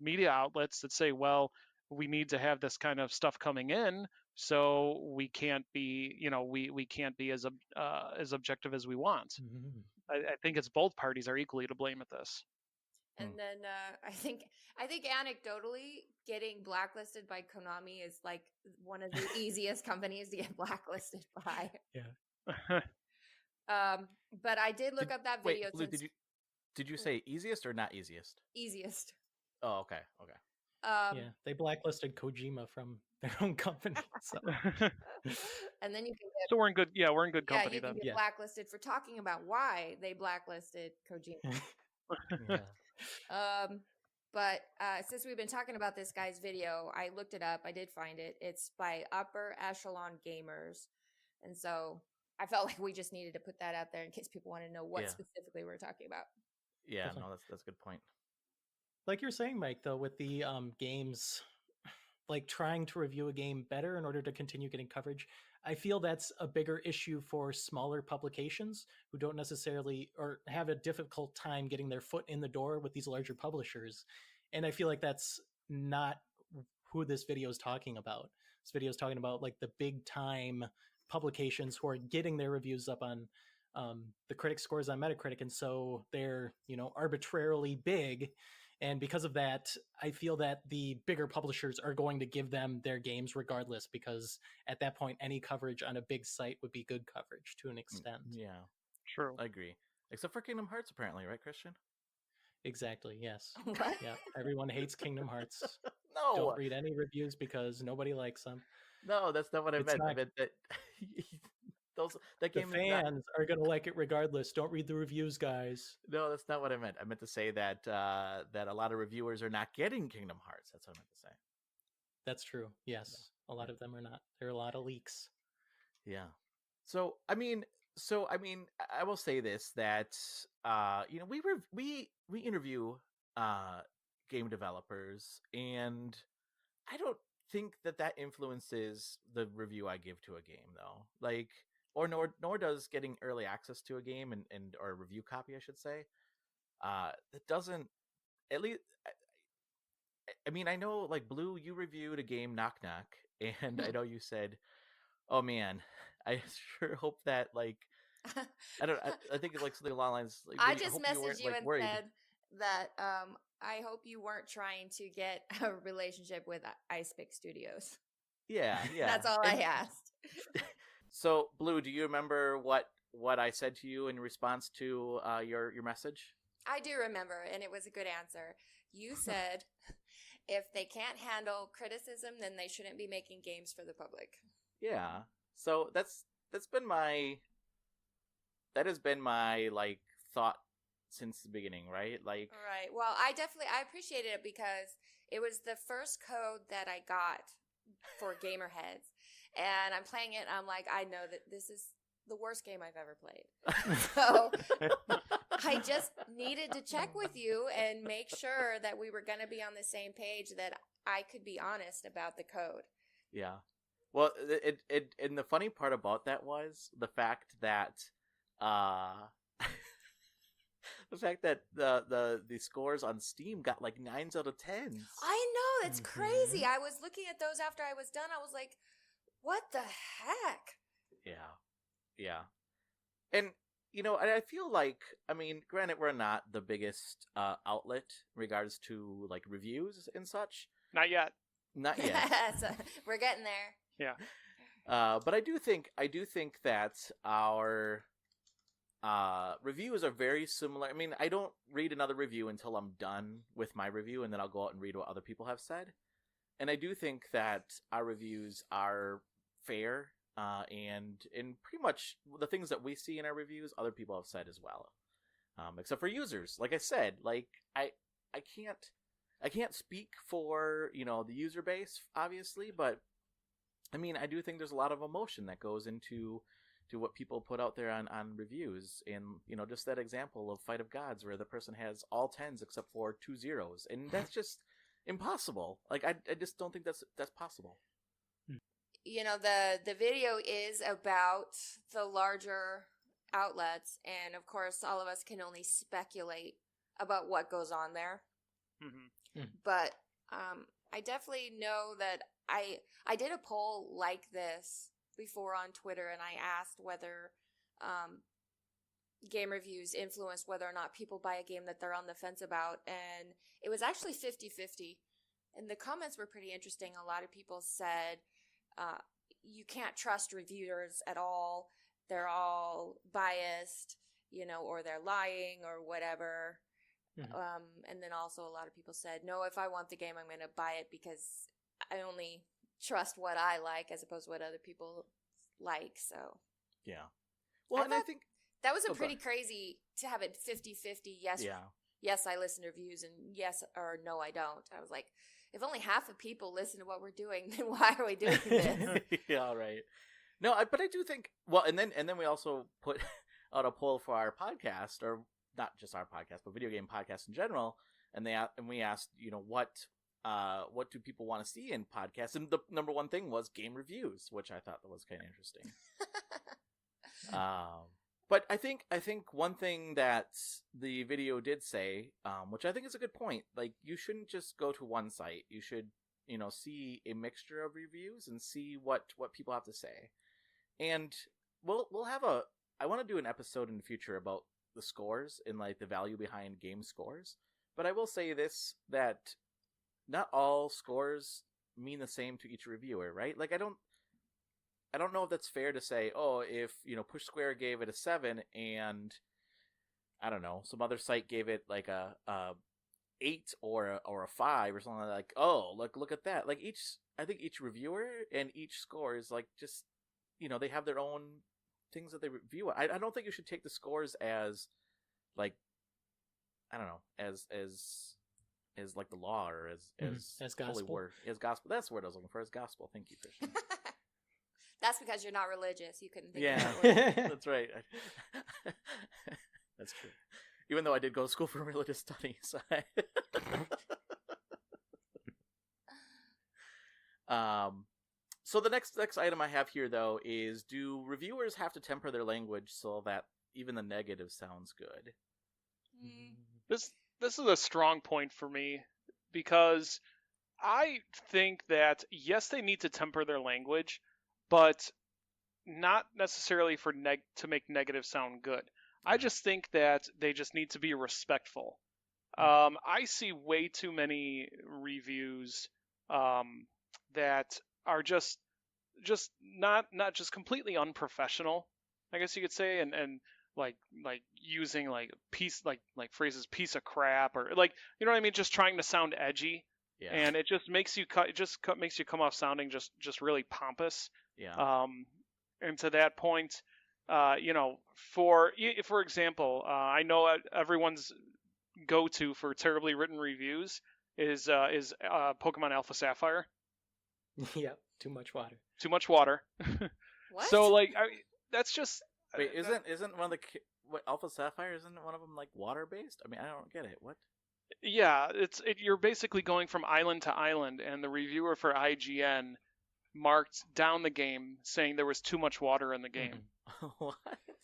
media outlets that say, well, we need to have this kind of stuff coming in, so we can't be, we can't be as objective as we want. Mm-hmm. I think it's both parties are equally to blame at this. And then I think anecdotally, getting blacklisted by Konami is like one of the easiest companies to get blacklisted by. Yeah. But I did look up that video. Wait, Blue, did you say easiest or not easiest? Easiest. Oh, okay. Yeah, they blacklisted Kojima from their own company. So. And then you can get, so we're in good. Yeah, we're in good company you then. can get blacklisted for talking about why they blacklisted Kojima. Yeah. But since we've been talking about this guy's video, I looked it up. I did find it. It's by Upper Echelon Gamers, and so I felt like we just needed to put that out there in case people want to know what specifically we're talking about. Yeah, Definitely. no, that's a good point. Like you're saying, Mike, though, with the games, like trying to review a game better in order to continue getting coverage, I feel that's a bigger issue for smaller publications who don't necessarily or have a difficult time getting their foot in the door with these larger publishers. And I feel like that's not who this video is talking about. This video is talking about like the big time publications who are getting their reviews up on the critic scores on Metacritic. And so they're, arbitrarily big. And because of that, I feel that the bigger publishers are going to give them their games regardless, because at that point, any coverage on a big site would be good coverage to an extent. Yeah, true. I agree. Except for Kingdom Hearts, apparently, right, Christian? Exactly, yes. What? Yeah, everyone hates Kingdom Hearts. No! Don't read any reviews because nobody likes them. No, that's not what I It's meant. not- I meant that that The game fans are going to like it regardless. Don't read the reviews, guys. No, that's not what I meant. I meant to say that that a lot of reviewers are not getting Kingdom Hearts. That's what I meant to say. That's true. Yes, a lot of them are not. There are a lot of leaks. Yeah. So I mean, I will say this, that we interview game developers, and I don't think that influences the review I give to a game, though. Like, nor does getting early access to a game and or a review copy, I should say. It doesn't, at least. I mean, I know, like, Blue, you reviewed a game, Knock Knock, and I know you said, "Oh man, I sure hope that, like, I don't, I think like something along the lines, like, I I just hope you weren't messaged you like and worried." said that I hope you weren't trying to get a relationship with Icepick Studios. Yeah, That's all I asked. So, Blue, do you remember what I said to you in response to your message? I do remember, and it was a good answer. You said if they can't handle criticism, then they shouldn't be making games for the public. Yeah. So that has been my like thought since the beginning, right? Like, Right. Well, I appreciated it because it was the first code that I got for Gamerheads, and I'm playing it. And I'm like, I know that this is the worst game I've ever played. So I just needed to check with you and make sure that we were going to be on the same page, that I could be honest about the code. Yeah. Well, it and the funny part about that was the fact that the scores on Steam got like 9s out of 10s. I know, that's crazy. I was looking at those after I was done. I was like, what the heck? Yeah. Yeah. And you know, I feel like, I mean, granted, we're not the biggest outlet in regards to like reviews and such. Not yet. Not yet. So, we're getting there. Yeah. But I do think that our reviews are very similar. I mean, I don't read another review until I'm done with my review, and then I'll go out and read what other people have said. And I do think that our reviews are fair. And in pretty much the things that we see in our reviews, other people have said as well, except for users. Like I said, like I can't speak for, you know, the user base, obviously, but I mean, I do think there's a lot of emotion that goes into what people put out there on reviews, and you know, just that example of Fight of Gods where the person has all 10s except for 2 zeros, and that's just impossible. Like I just don't think that's possible. You know, the video is about the larger outlets, and of course all of us can only speculate about what goes on there. Mm-hmm. But I definitely know that I did a poll like this before on Twitter, and I asked whether game reviews influence whether or not people buy a game that they're on the fence about, and it was actually 50-50. And the comments were pretty interesting. A lot of people said you can't trust reviewers at all. They're all biased, you know, or they're lying or whatever. Mm-hmm. And then also a lot of people said, no, if I want the game, I'm going to buy it because I only trust what I like as opposed to what other people like. So yeah. Well, I think that was a pretty crazy to have it 50-50. Yes. Yeah. Yes, I listen to reviews, and yes or no, I don't. I was like, if only half of people listen to what we're doing, then why are we doing this? Yeah, right. No, but I do think, well, and then we also put out a poll for our podcast, or not just our podcast, but video game podcasts in general, and we asked, you know, what do people want to see in podcasts, and the number one thing was game reviews, which I thought was kind of interesting. But I think one thing that the video did say, which I think is a good point, like you shouldn't just go to one site. You should, you know, see a mixture of reviews and see what people have to say. And we'll have I want to do an episode in the future about the scores and like the value behind game scores. But I will say this, that not all scores mean the same to each reviewer, right? Like I don't know if that's fair to say, oh, if, you know, Push Square gave it a 7 and I don't know, some other site gave it like a 8 or a 5 or something like, oh, look at that. Like I think each reviewer and each score is like just, you know, they have their own things that they review. I don't think you should take the scores as like, I don't know, as like the law or as gospel. Holy word, as gospel. That's the word I was looking for, as gospel. Thank you, Christian. That's because you're not religious. You couldn't think of that word. That's right. That's true. Even though I did go to school for religious studies. So the next item I have here, though, is do reviewers have to temper their language so that even the negative sounds good? Mm. This is a strong point for me because I think that yes, they need to temper their language, but not necessarily to make negative sound good. I just think that they just need to be respectful. I see way too many reviews that are just not just completely unprofessional, I guess you could say, and like using like phrases piece of crap, or like, you know what I mean, just trying to sound edgy. Yeah. And it just makes you makes you come off sounding just really pompous. Yeah. And to that point, for example, I know everyone's go-to for terribly written reviews is Pokemon Alpha Sapphire. Yep, too much water. Too much water. What? So like, that's just. Wait, isn't one of what Alpha Sapphire, isn't one of them like water based? I mean, I don't get it. What? Yeah, you're basically going from island to island, and the reviewer for IGN marked down the game saying there was too much water in the game. What?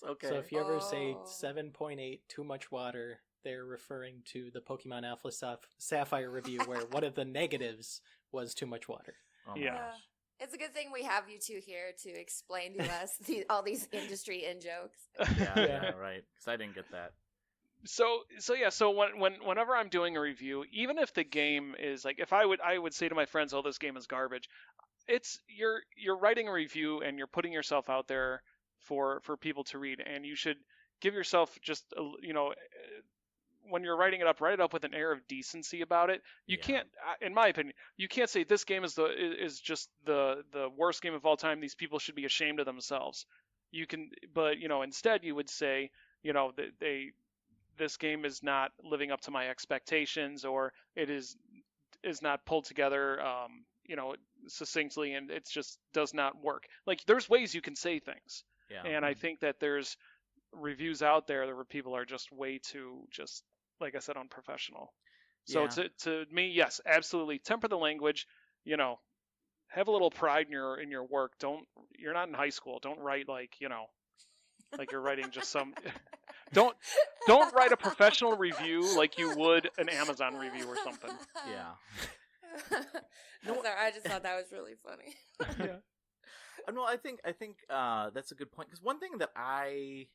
Okay. So if you ever say Oh. 7.8 too much water, they're referring to the Pokemon Alpha Sapphire review where one of the negatives was too much water. Oh my Yeah. gosh. It's a good thing we have you two here to explain to us all these industry in-jokes. Yeah, right. Because I didn't get that. So whenever I'm doing a review, even if the game is like, if I would say to my friends, "Oh, this game is garbage," it's you're writing a review and you're putting yourself out there for people to read, and you should give yourself just when you're writing it up, write it up with an air of decency about it. You Yeah. can't, in my opinion, you can't say this game is just the worst game of all time. These people should be ashamed of themselves. You can, but instead you would say, this game is not living up to my expectations, or it is not pulled together, succinctly, and it just does not work. Like, there's ways you can say things, Yeah. and I think that there's reviews out there where people are just way too, just like I said, unprofessional. So Yeah. to me, yes, absolutely, temper the language. Have a little pride in your work. You're not in high school. Don't write like you're writing just some. Don't write a professional review like you would an Amazon review or something. Yeah. I'm sorry, I just thought that was really funny. Yeah. No, I think that's a good point, because one thing that I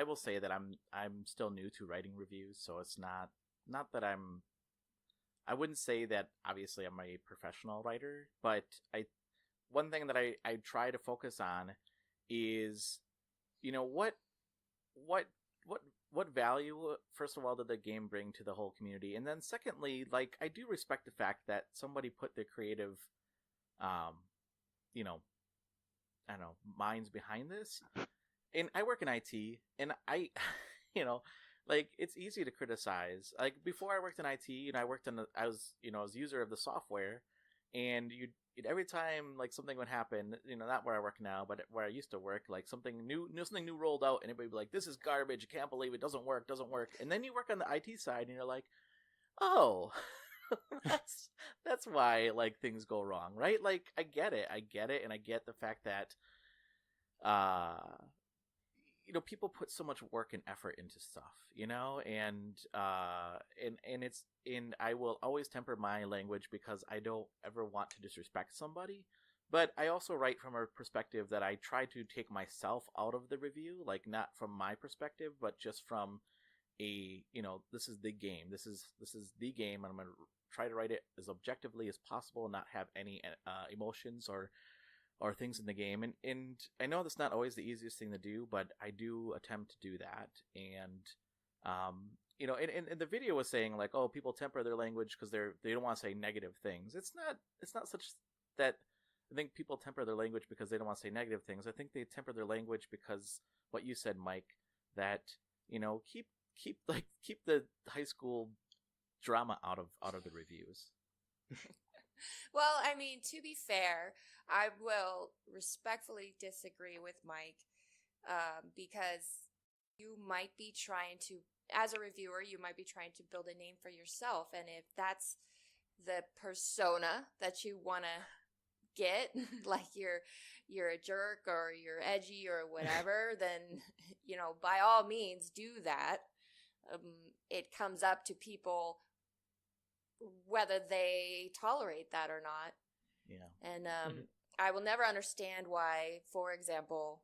will say that I'm still new to writing reviews, so it's not that I wouldn't say that obviously I'm a professional writer, but one thing that I try to focus on is, what value, first of all, did the game bring to the whole community, and then secondly, like, I do respect the fact that somebody put their creative I don't know, minds behind this. And I work in IT, and I like, it's easy to criticize. Like, before I worked in IT, I was user of the software, and every time like something would happen, not where I work now, but where I used to work, like something new rolled out, and everybody would be like, "This is garbage! I can't believe it doesn't work." And then you work on the IT side, and you're like, "Oh, that's why like things go wrong, right?" Like, I get it, and I get the fact that people put so much work and effort into stuff, and I will always temper my language because I don't ever want to disrespect somebody. But I also write from a perspective that I try to take myself out of the review, like, not from my perspective, but just from this is the game. This is the game, and I'm going to try to write it as objectively as possible and not have any emotions or things in the game. And I know that's not always the easiest thing to do, but I do attempt to do that. And and the video was saying, like, oh, people temper their language because they don't want to say negative things. It's not such that I think people temper their language because they don't want to say negative things. I think they temper their language because what you said, Mike, that keep the high school drama out of the reviews. Well, I mean, to be fair, I will respectfully disagree with Mike, because you might be trying to, as a reviewer, you might be trying to build a name for yourself. And if that's the persona that you want to get, like you're a jerk or you're edgy or whatever, then, by all means do that. It comes up to people whether they tolerate that or not. Yeah. And I will never understand why, for example,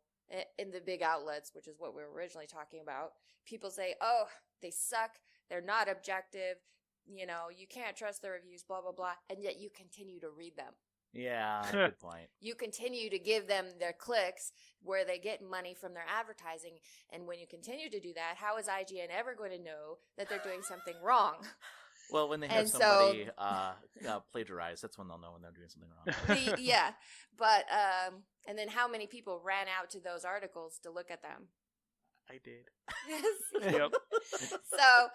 in the big outlets, which is what we were originally talking about, people say, oh, they suck, they're not objective, you can't trust their reviews, blah, blah, blah, and yet you continue to read them. Yeah, good point. You continue to give them their clicks where they get money from their advertising, and when you continue to do that, how is IGN ever going to know that they're doing something wrong? Well, when they have And somebody plagiarize, that's when they'll know when they're doing something wrong. Yeah, but and then how many people ran out to those articles to look at them? I did. Yep. So,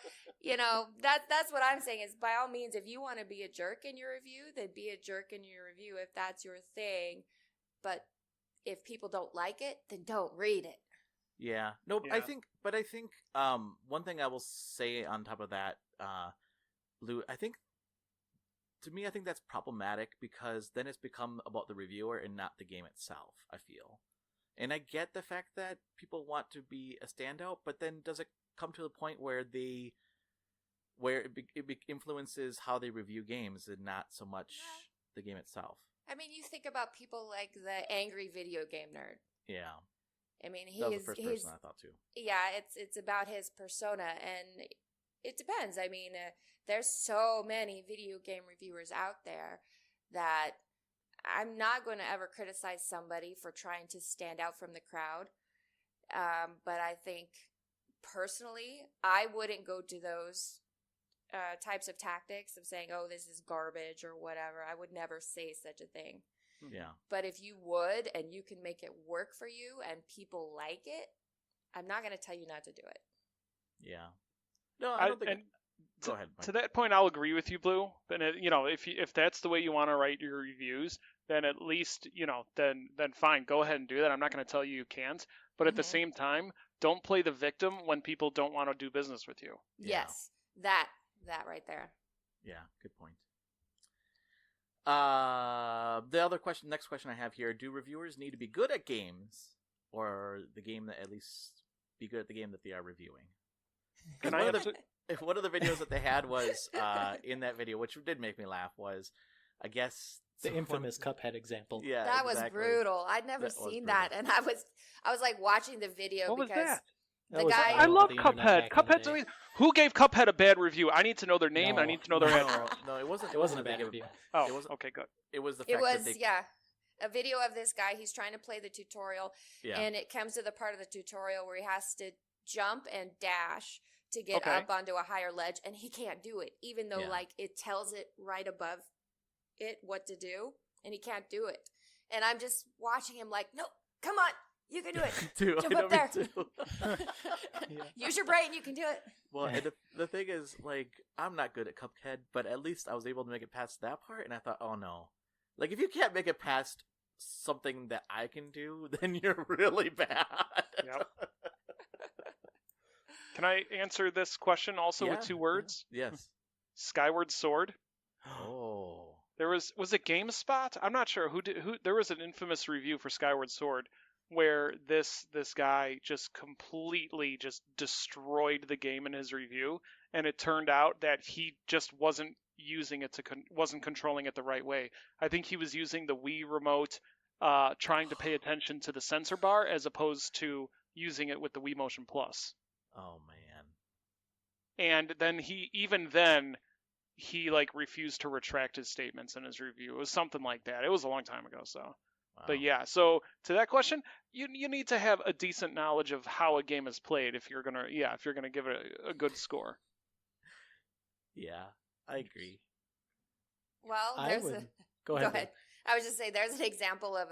that's what I'm saying is, by all means, if you want to be a jerk in your review, then be a jerk in your review if that's your thing. But if people don't like it, then don't read it. Yeah. No, Yeah. I think one thing I will say on top of that, Lou, I think that's problematic because then it's become about the reviewer and not the game itself, I feel. And I get the fact that people want to be a standout, but then does it come to the point where it influences how they review games and not so much the game itself? I mean, you think about people like the angry video game nerd. Yeah. I mean, That was the first person I thought too. Yeah, it's about his persona, and it depends. I mean, there's so many video game reviewers out there that I'm not going to ever criticize somebody for trying to stand out from the crowd. But I think personally, I wouldn't go to those types of tactics of saying, oh, this is garbage or whatever. I would never say such a thing. Yeah. But if you would, and you can make it work for you and people like it, I'm not going to tell you not to do it. Yeah. No, I don't think. Go ahead. Mike. To that point, I'll agree with you, Blue. And if that's the way you want to write your reviews, then at least then fine, go ahead and do that. I'm not going to tell you can't, but at the same time, don't play the victim when people don't want to do business with you. Yeah. Yes, that right there. Yeah, good point. The next question I have here: do reviewers need to be good at games, or the game that at least be good at the game that they are reviewing? Can One I of answer? if one of the videos that they had was in that video, which did make me laugh, was I guess The infamous Cuphead example. Yeah, That was exactly. brutal. I'd never That was seen brutal. that, and I was like watching the video What was because that? the That was guy. all I over love the internet Cuphead. back in the Cuphead's day. amazing. Who gave Cuphead a bad review? I need to know their name. No. I need to know their No, no, it wasn't. It wasn't a bad review. Oh, It wasn't. okay, good. It was the It fact was that they. a video of this guy. He's trying to play the tutorial, Yeah. and it comes to the part of the tutorial where he has to jump and dash to get Okay. up onto a higher ledge, and he can't do it, even though Yeah. like it tells it right above it what to do, and he can't do it. And I'm just watching him like, no, come on, you can do it. Too. Jump I know, up me there. too. Yeah. Use your brain, you can do it. Well, and the thing is, like, I'm not good at Cuphead, but at least I was able to make it past that part, and I thought, oh no. Like, if you can't make it past something that I can do, then you're really bad. Yep. Can I answer this question also Yeah, with 2 words? Yes. Skyward Sword. Oh. There was it GameSpot? I'm not sure who there was an infamous review for Skyward Sword where this guy just completely just destroyed the game in his review, and it turned out that he just wasn't using it wasn't controlling it the right way. I think he was using the Wii remote trying to pay attention to the sensor bar as opposed to using it with the Wii Motion Plus. Oh man. And then he like refused to retract his statements in his review. It was something like that. It was a long time ago, so. Wow. But yeah, so to that question, you need to have a decent knowledge of how a game is played if you're gonna give it a good score. Yeah, I agree. Well, I there's would. Go Go ahead. ahead. I was just saying, there's an example of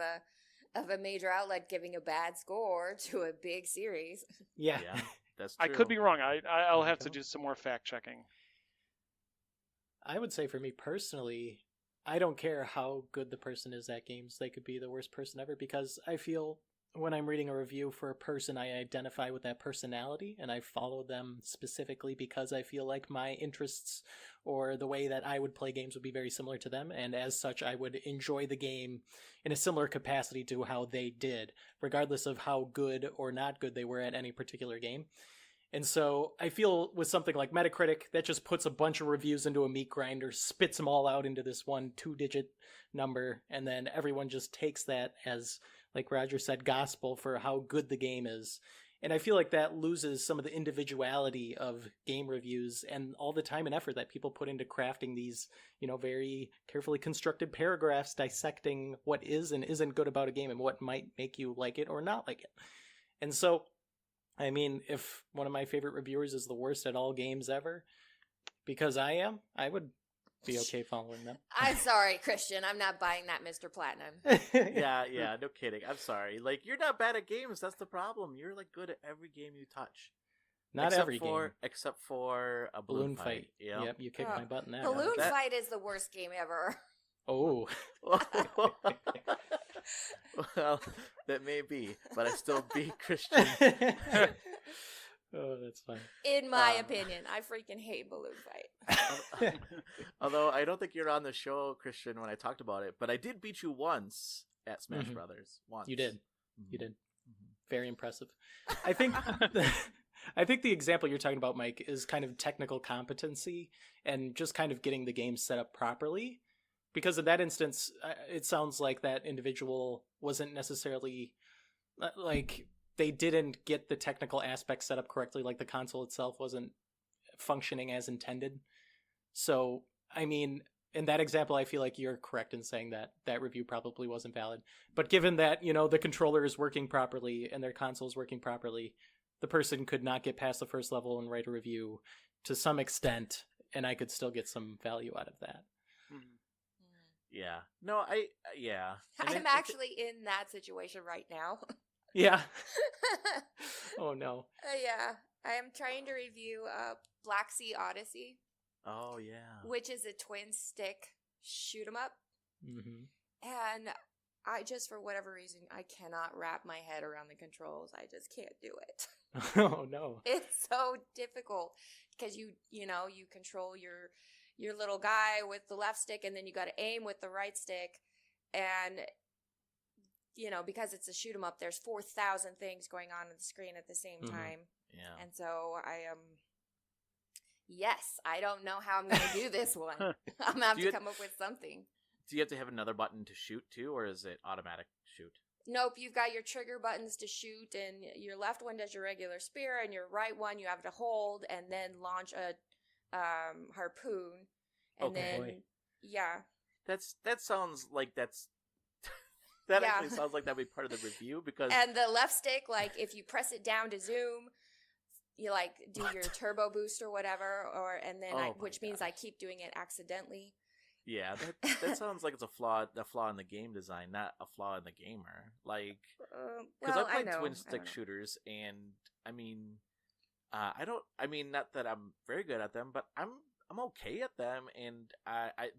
a major outlet giving a bad score to a big series. Yeah. Yeah, that's true. I could be wrong. I'll have to do some more fact checking. I would say for me personally, I don't care how good the person is at games. They could be the worst person ever because I feel when I'm reading a review for a person, I identify with that personality and I follow them specifically because I feel like my interests or the way that I would play games would be very similar to them. And as such, I would enjoy the game in a similar capacity to how they did, regardless of how good or not good they were at any particular game. And so I feel with something like Metacritic, that just puts a bunch of reviews into a meat grinder, spits them all out into this one 2-digit number, and then everyone just takes that as, like Roger said, gospel for how good the game is. And I feel like that loses some of the individuality of game reviews and all the time and effort that people put into crafting these, very carefully constructed paragraphs dissecting what is and isn't good about a game and what might make you like it or not like it. And so, I mean, if one of my favorite reviewers is the worst at all games ever, because I am, I would be okay following them. I'm sorry, Christian. I'm not buying that, Mr. Platinum. Yeah, no kidding. I'm sorry. Like, you're not bad at games. That's the problem. You're, like, good at every game you touch. Not every game. Except for a balloon fight. Yep, you kicked my butt in that. Balloon fight is the worst game ever. Oh. Well, that may be, but I still beat Christian. Oh, that's fine. In my opinion, I freaking hate balloon fight. Although I don't think you're on the show, Christian, when I talked about it, but I did beat you once at Smash Brothers. Once. You did. Mm-hmm. You did. Mm-hmm. Very impressive. I think the example you're talking about, Mike, is kind of technical competency and just kind of getting the game set up properly. Because in that instance, it sounds like that individual wasn't necessarily, like, they didn't get the technical aspects set up correctly, like the console itself wasn't functioning as intended. So, I mean, in that example, I feel like you're correct in saying that that review probably wasn't valid. But given that, the controller is working properly and their console is working properly, the person could not get past the first level and write a review to some extent, and I could still get some value out of that. Mhm. Yeah. No, yeah. I'm actually in that situation right now. Yeah. Oh, no. Yeah. I am trying to review Black Sea Odyssey. Oh, yeah. Which is a twin stick shoot 'em up. Mm-hmm. And I just, for whatever reason, I cannot wrap my head around the controls. I just can't do it. Oh, no. It's so difficult because you control your little guy with the left stick, and then you got to aim with the right stick. And, because it's a shoot 'em up, there's 4,000 things going on the screen at the same time. Yeah. And so yes, I don't know how I'm going to do this one. I'm going to have to come up with something. Do you have to have another button to shoot too, or is it automatic shoot? Nope, you've got your trigger buttons to shoot, and your left one does your regular spear, and your right one you have to hold and then launch a harpoon. And then, yeah. That sounds like that actually sounds like that'd be part of the review because. And the left stick, like if you press it down to zoom, you like do your turbo boost or whatever, which means I keep doing it accidentally. Yeah, that sounds like it's a flaw in the game design, not a flaw in the gamer. Like, because I played twin stick shooters, and I mean, not that I'm very good at them, but I'm okay at them, and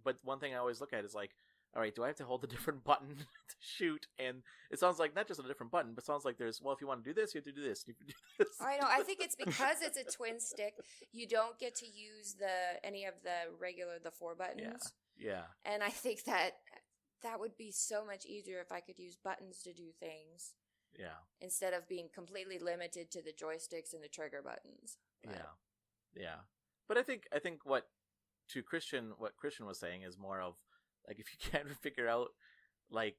but one thing I always look at is like, all right, do I have to hold a different button to shoot? And it sounds like not just a different button, but it sounds like there's, well, if you want to do this, you have to do this. You have to do this. I know. I think it's because it's a twin stick, you don't get to use any of the 4 buttons. Yeah. And I think that would be so much easier if I could use buttons to do things. Yeah. Instead of being completely limited to the joysticks and the trigger buttons. But. Yeah. But I think what Christian was saying is more of, like, if you can't figure out, like,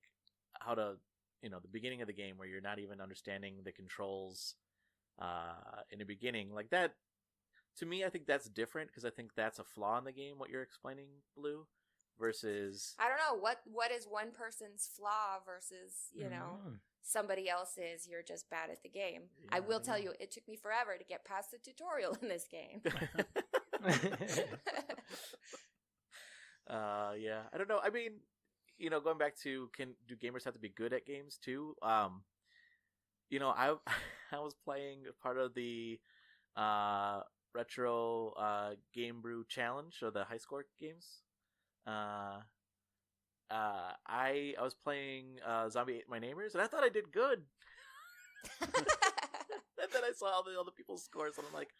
how to, the beginning of the game where you're not even understanding the controls in the beginning, like that, to me, I think that's different because I think that's a flaw in the game, what you're explaining, Blue, versus... I don't know, what is one person's flaw versus, somebody else's, you're just bad at the game. Yeah, I will tell you, it took me forever to get past the tutorial in this game. Yeah, I don't know. I mean, going back to do gamers have to be good at games too? I was playing part of the retro game brew challenge, or the high score games. I was playing Zombie Ate My Neighbors, and I thought I did good. And then I saw all the other people's scores, and I'm like,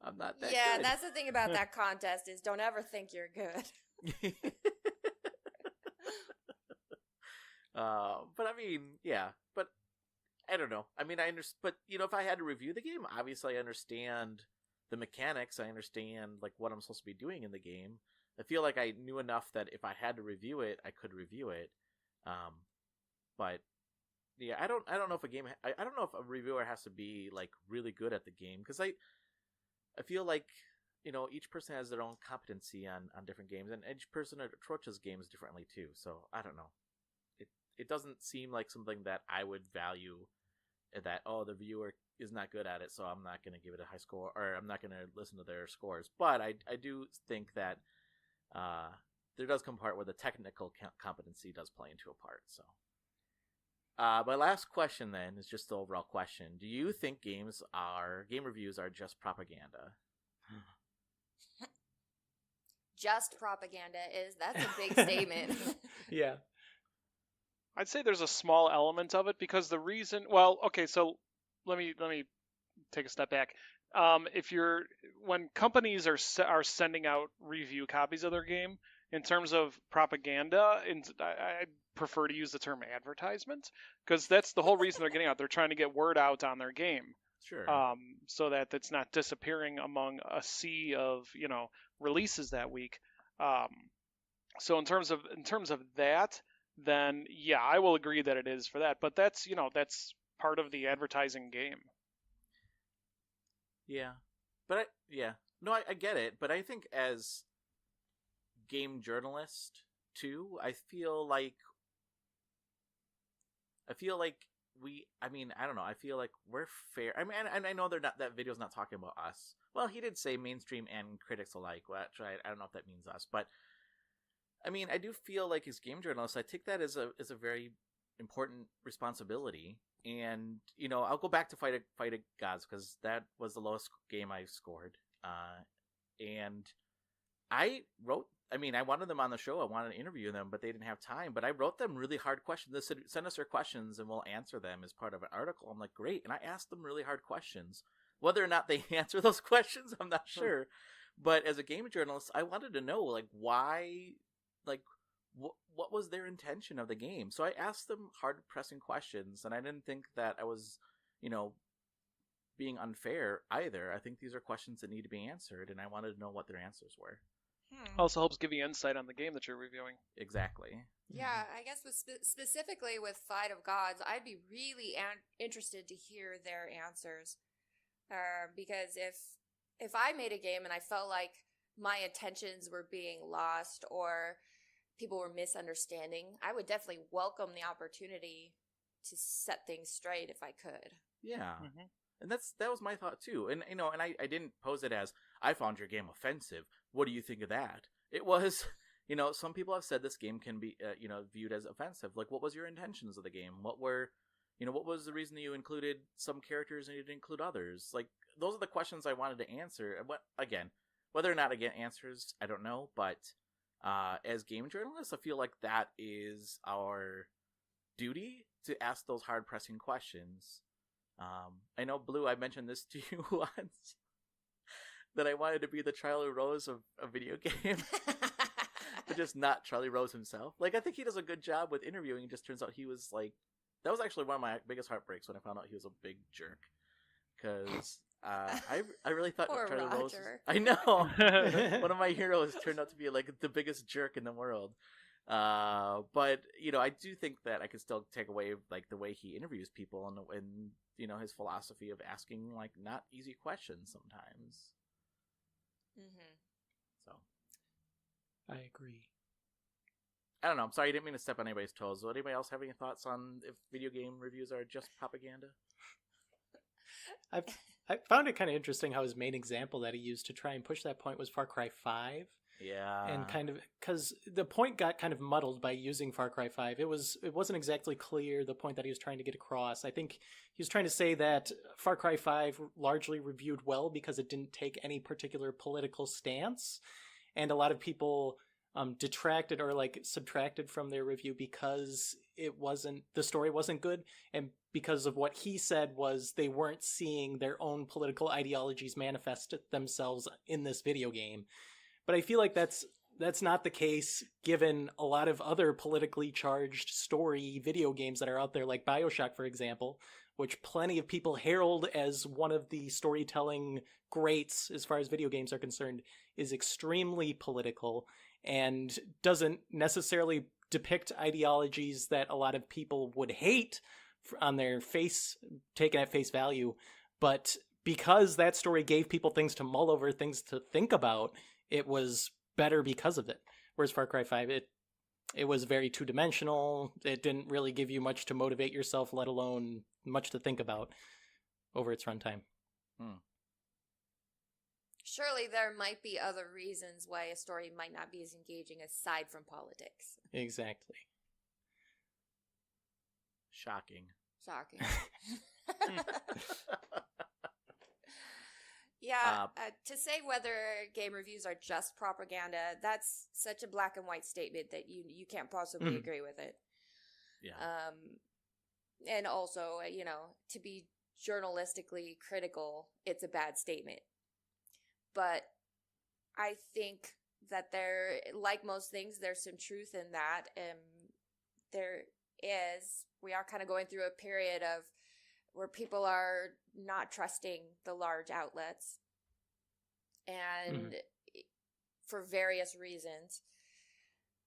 I'm not that Yeah, good. that's the thing about that contest is don't ever think you're good. But I mean, yeah, but I don't know. I mean, I understand, but if I had to review the game, obviously I understand the mechanics. I understand like what I'm supposed to be doing in the game. I feel like I knew enough that if I had to review it, I could review it. But yeah, I don't know if a game. I don't know if a reviewer has to be like really good at the game, because I feel like each person has their own competency on different games, and each person approaches games differently too. So I don't know. It doesn't seem like something that I would value. That the viewer is not good at it, so I'm not going to give it a high score, or I'm not going to listen to their scores. But I do think that there does come a part where the technical competency does play into a part. So my last question then is just the overall question: do you think game reviews are just propaganda? Just propaganda that's a big statement. Yeah. I'd say there's a small element of it because the reason. Well, okay, so let me take a step back. When companies are sending out review copies of their game, in terms of propaganda, and I prefer to use the term advertisement, because that's the whole reason they're getting out. They're trying to get word out on their game. Sure. So that it's not disappearing among a sea of releases that week. So in terms of that, then yeah, I will agree that it is for that. But that's part of the advertising game. Yeah, but I get it. But I think as game journalist too, I feel like I don't know. I feel like we're fair. I mean, and I know that video's not talking about us. Well, he did say mainstream and critics alike, which I don't know if that means us, but I mean, I do feel like as game journalists, I take that as a very important responsibility. And I'll go back to Fight of Gods, because that was the lowest game I scored. And I wrote. I mean, I wanted them on the show. I wanted to interview them, but they didn't have time. But I wrote them really hard questions. They said, send us your questions and we'll answer them as part of an article. I'm like, great. And I asked them really hard questions. Whether or not they answer those questions, I'm not sure. But as a game journalist, I wanted to know, like, why, like, what was their intention of the game? So I asked them hard pressing questions, and I didn't think that I was, being unfair either. I think these are questions that need to be answered, and I wanted to know what their answers were. Also helps give you insight on the game that you're reviewing. Exactly. Yeah, I guess specifically with Fight of Gods, I'd be really interested to hear their answers. Because if I made a game and I felt like my intentions were being lost or people were misunderstanding, I would definitely welcome the opportunity to set things straight if I could. Yeah. Mm-hmm. And that was my thought too. And and I didn't pose it as, I found your game offensive. What do you think of that? It was, some people have said this game can be viewed as offensive. Like, what was your intentions of the game? What was the reason that you included some characters and you didn't include others? Like, those are the questions I wanted to answer. Whether or not I get answers, I don't know. But as game journalists, I feel like that is our duty to ask those hard pressing questions. I know, Blue, I mentioned this to you once, that I wanted to be the Charlie Rose of a video game, but just not Charlie Rose himself. Like, I think he does a good job with interviewing. It just turns out he was like, that was actually one of my biggest heartbreaks when I found out he was a big jerk. Because I really thought Poor Charlie Rose. Roger. I know. One of my heroes turned out to be like the biggest jerk in the world. But I do think that I could still take away like the way he interviews people and his philosophy of asking like not easy questions sometimes. Mm-hmm. So I agree. I don't know. I'm sorry, I didn't mean to step on anybody's toes. Does anybody else have any thoughts on if video game reviews are just propaganda? I found it kind of interesting how his main example that he used to try and push that point was Far Cry 5. Yeah. And kind of, because the point got kind of muddled by using Far Cry 5. It wasn't exactly clear the point that he was trying to get across. I think he was trying to say that Far Cry 5 largely reviewed well because it didn't take any particular political stance. And a lot of people detracted or like subtracted from their review because the story wasn't good, and because of what he said was they weren't seeing their own political ideologies manifest themselves in this video game. But I feel like that's not the case given a lot of other politically charged story video games that are out there, like BioShock, for example, which plenty of people herald as one of the storytelling greats as far as video games are concerned, is extremely political and doesn't necessarily depict ideologies that a lot of people would hate on their face, taken at face value. But because that story gave people things to mull over, things to think about, it was better because of it. Whereas Far Cry 5, it was very two-dimensional. It didn't really give you much to motivate yourself, let alone much to think about over its runtime. Surely there might be other reasons why a story might not be as engaging aside from politics. Exactly. Shocking. Yeah, to say whether game reviews are just propaganda, that's such a black and white statement that you can't possibly agree with it. Yeah. And also, to be journalistically critical, it's a bad statement. But I think that like most things, there's some truth in that. We are kind of going through a period of where people are not trusting the large outlets, and for various reasons.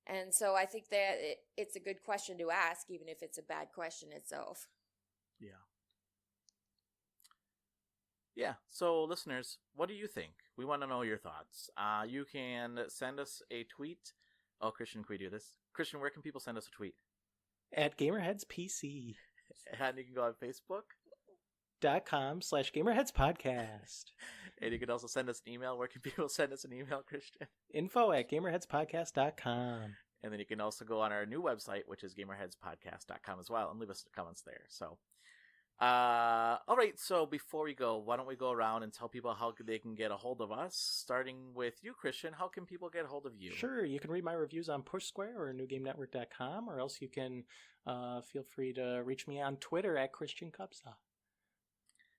And so I think that it's a good question to ask, even if it's a bad question itself. Yeah, so listeners, what do you think? We want to know your thoughts. You can send us a tweet. Oh, Christian, can we do this? Christian, where can people send us a tweet? At Gamerheads PC. And you can go on Facebook. .com/GamerheadsPodcast. And you can also send us an email. Where can people send us an email, Christian? info@GamerheadsPodcast.com. And then you can also go on our new website, which is GamerheadsPodcast.com as well, and leave us comments there. So, all right. So before we go, why don't we go around and tell people how they can get a hold of us? Starting with you, Christian. How can people get a hold of you? Sure. You can read my reviews on Push Square or NewGameNetwork.com, or else you can feel free to reach me on Twitter at Christian Cupsa.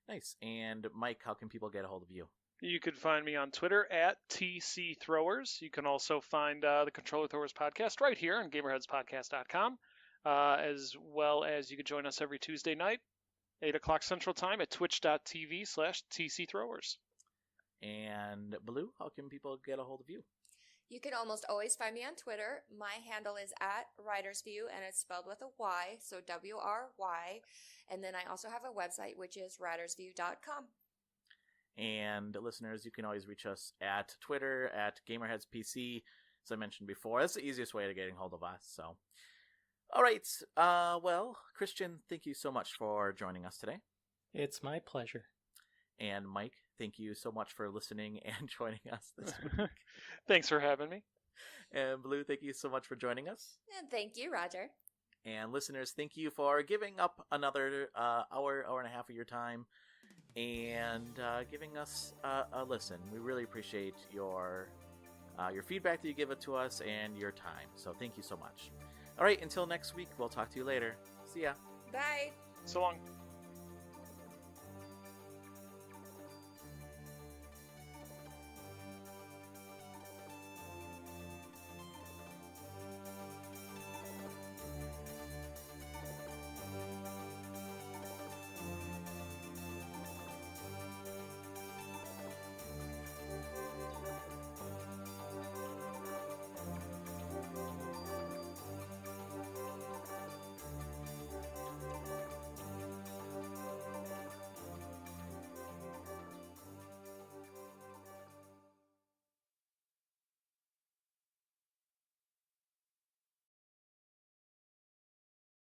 Nice. And Mike, how can people get a hold of you? You can find me on Twitter at TCThrowers. You can also find the Controller Throwers podcast right here on GamerheadsPodcast.com, as well as you can join us every Tuesday night, 8 o'clock Central Time at twitch.tv/TCThrowers. And Blue, how can people get a hold of you? You can almost always find me on Twitter. My handle is @WritersView, and it's spelled with a Y, so WRY. And then I also have a website, which is writersview.com. And listeners, you can always reach us at Twitter at GamerheadsPC. As I mentioned before, that's the easiest way to getting hold of us. So, all right. Well, Christian, thank you so much for joining us today. It's my pleasure. And Mike, thank you so much for listening and joining us this week. Thanks for having me. And Blue, thank you so much for joining us. And thank you, Roger. And listeners, thank you for giving up another hour and a half of your time and giving us a listen. We really appreciate your feedback that you give it to us and your time. So thank you so much. All right, until next week, we'll talk to you later. See ya. Bye. So long.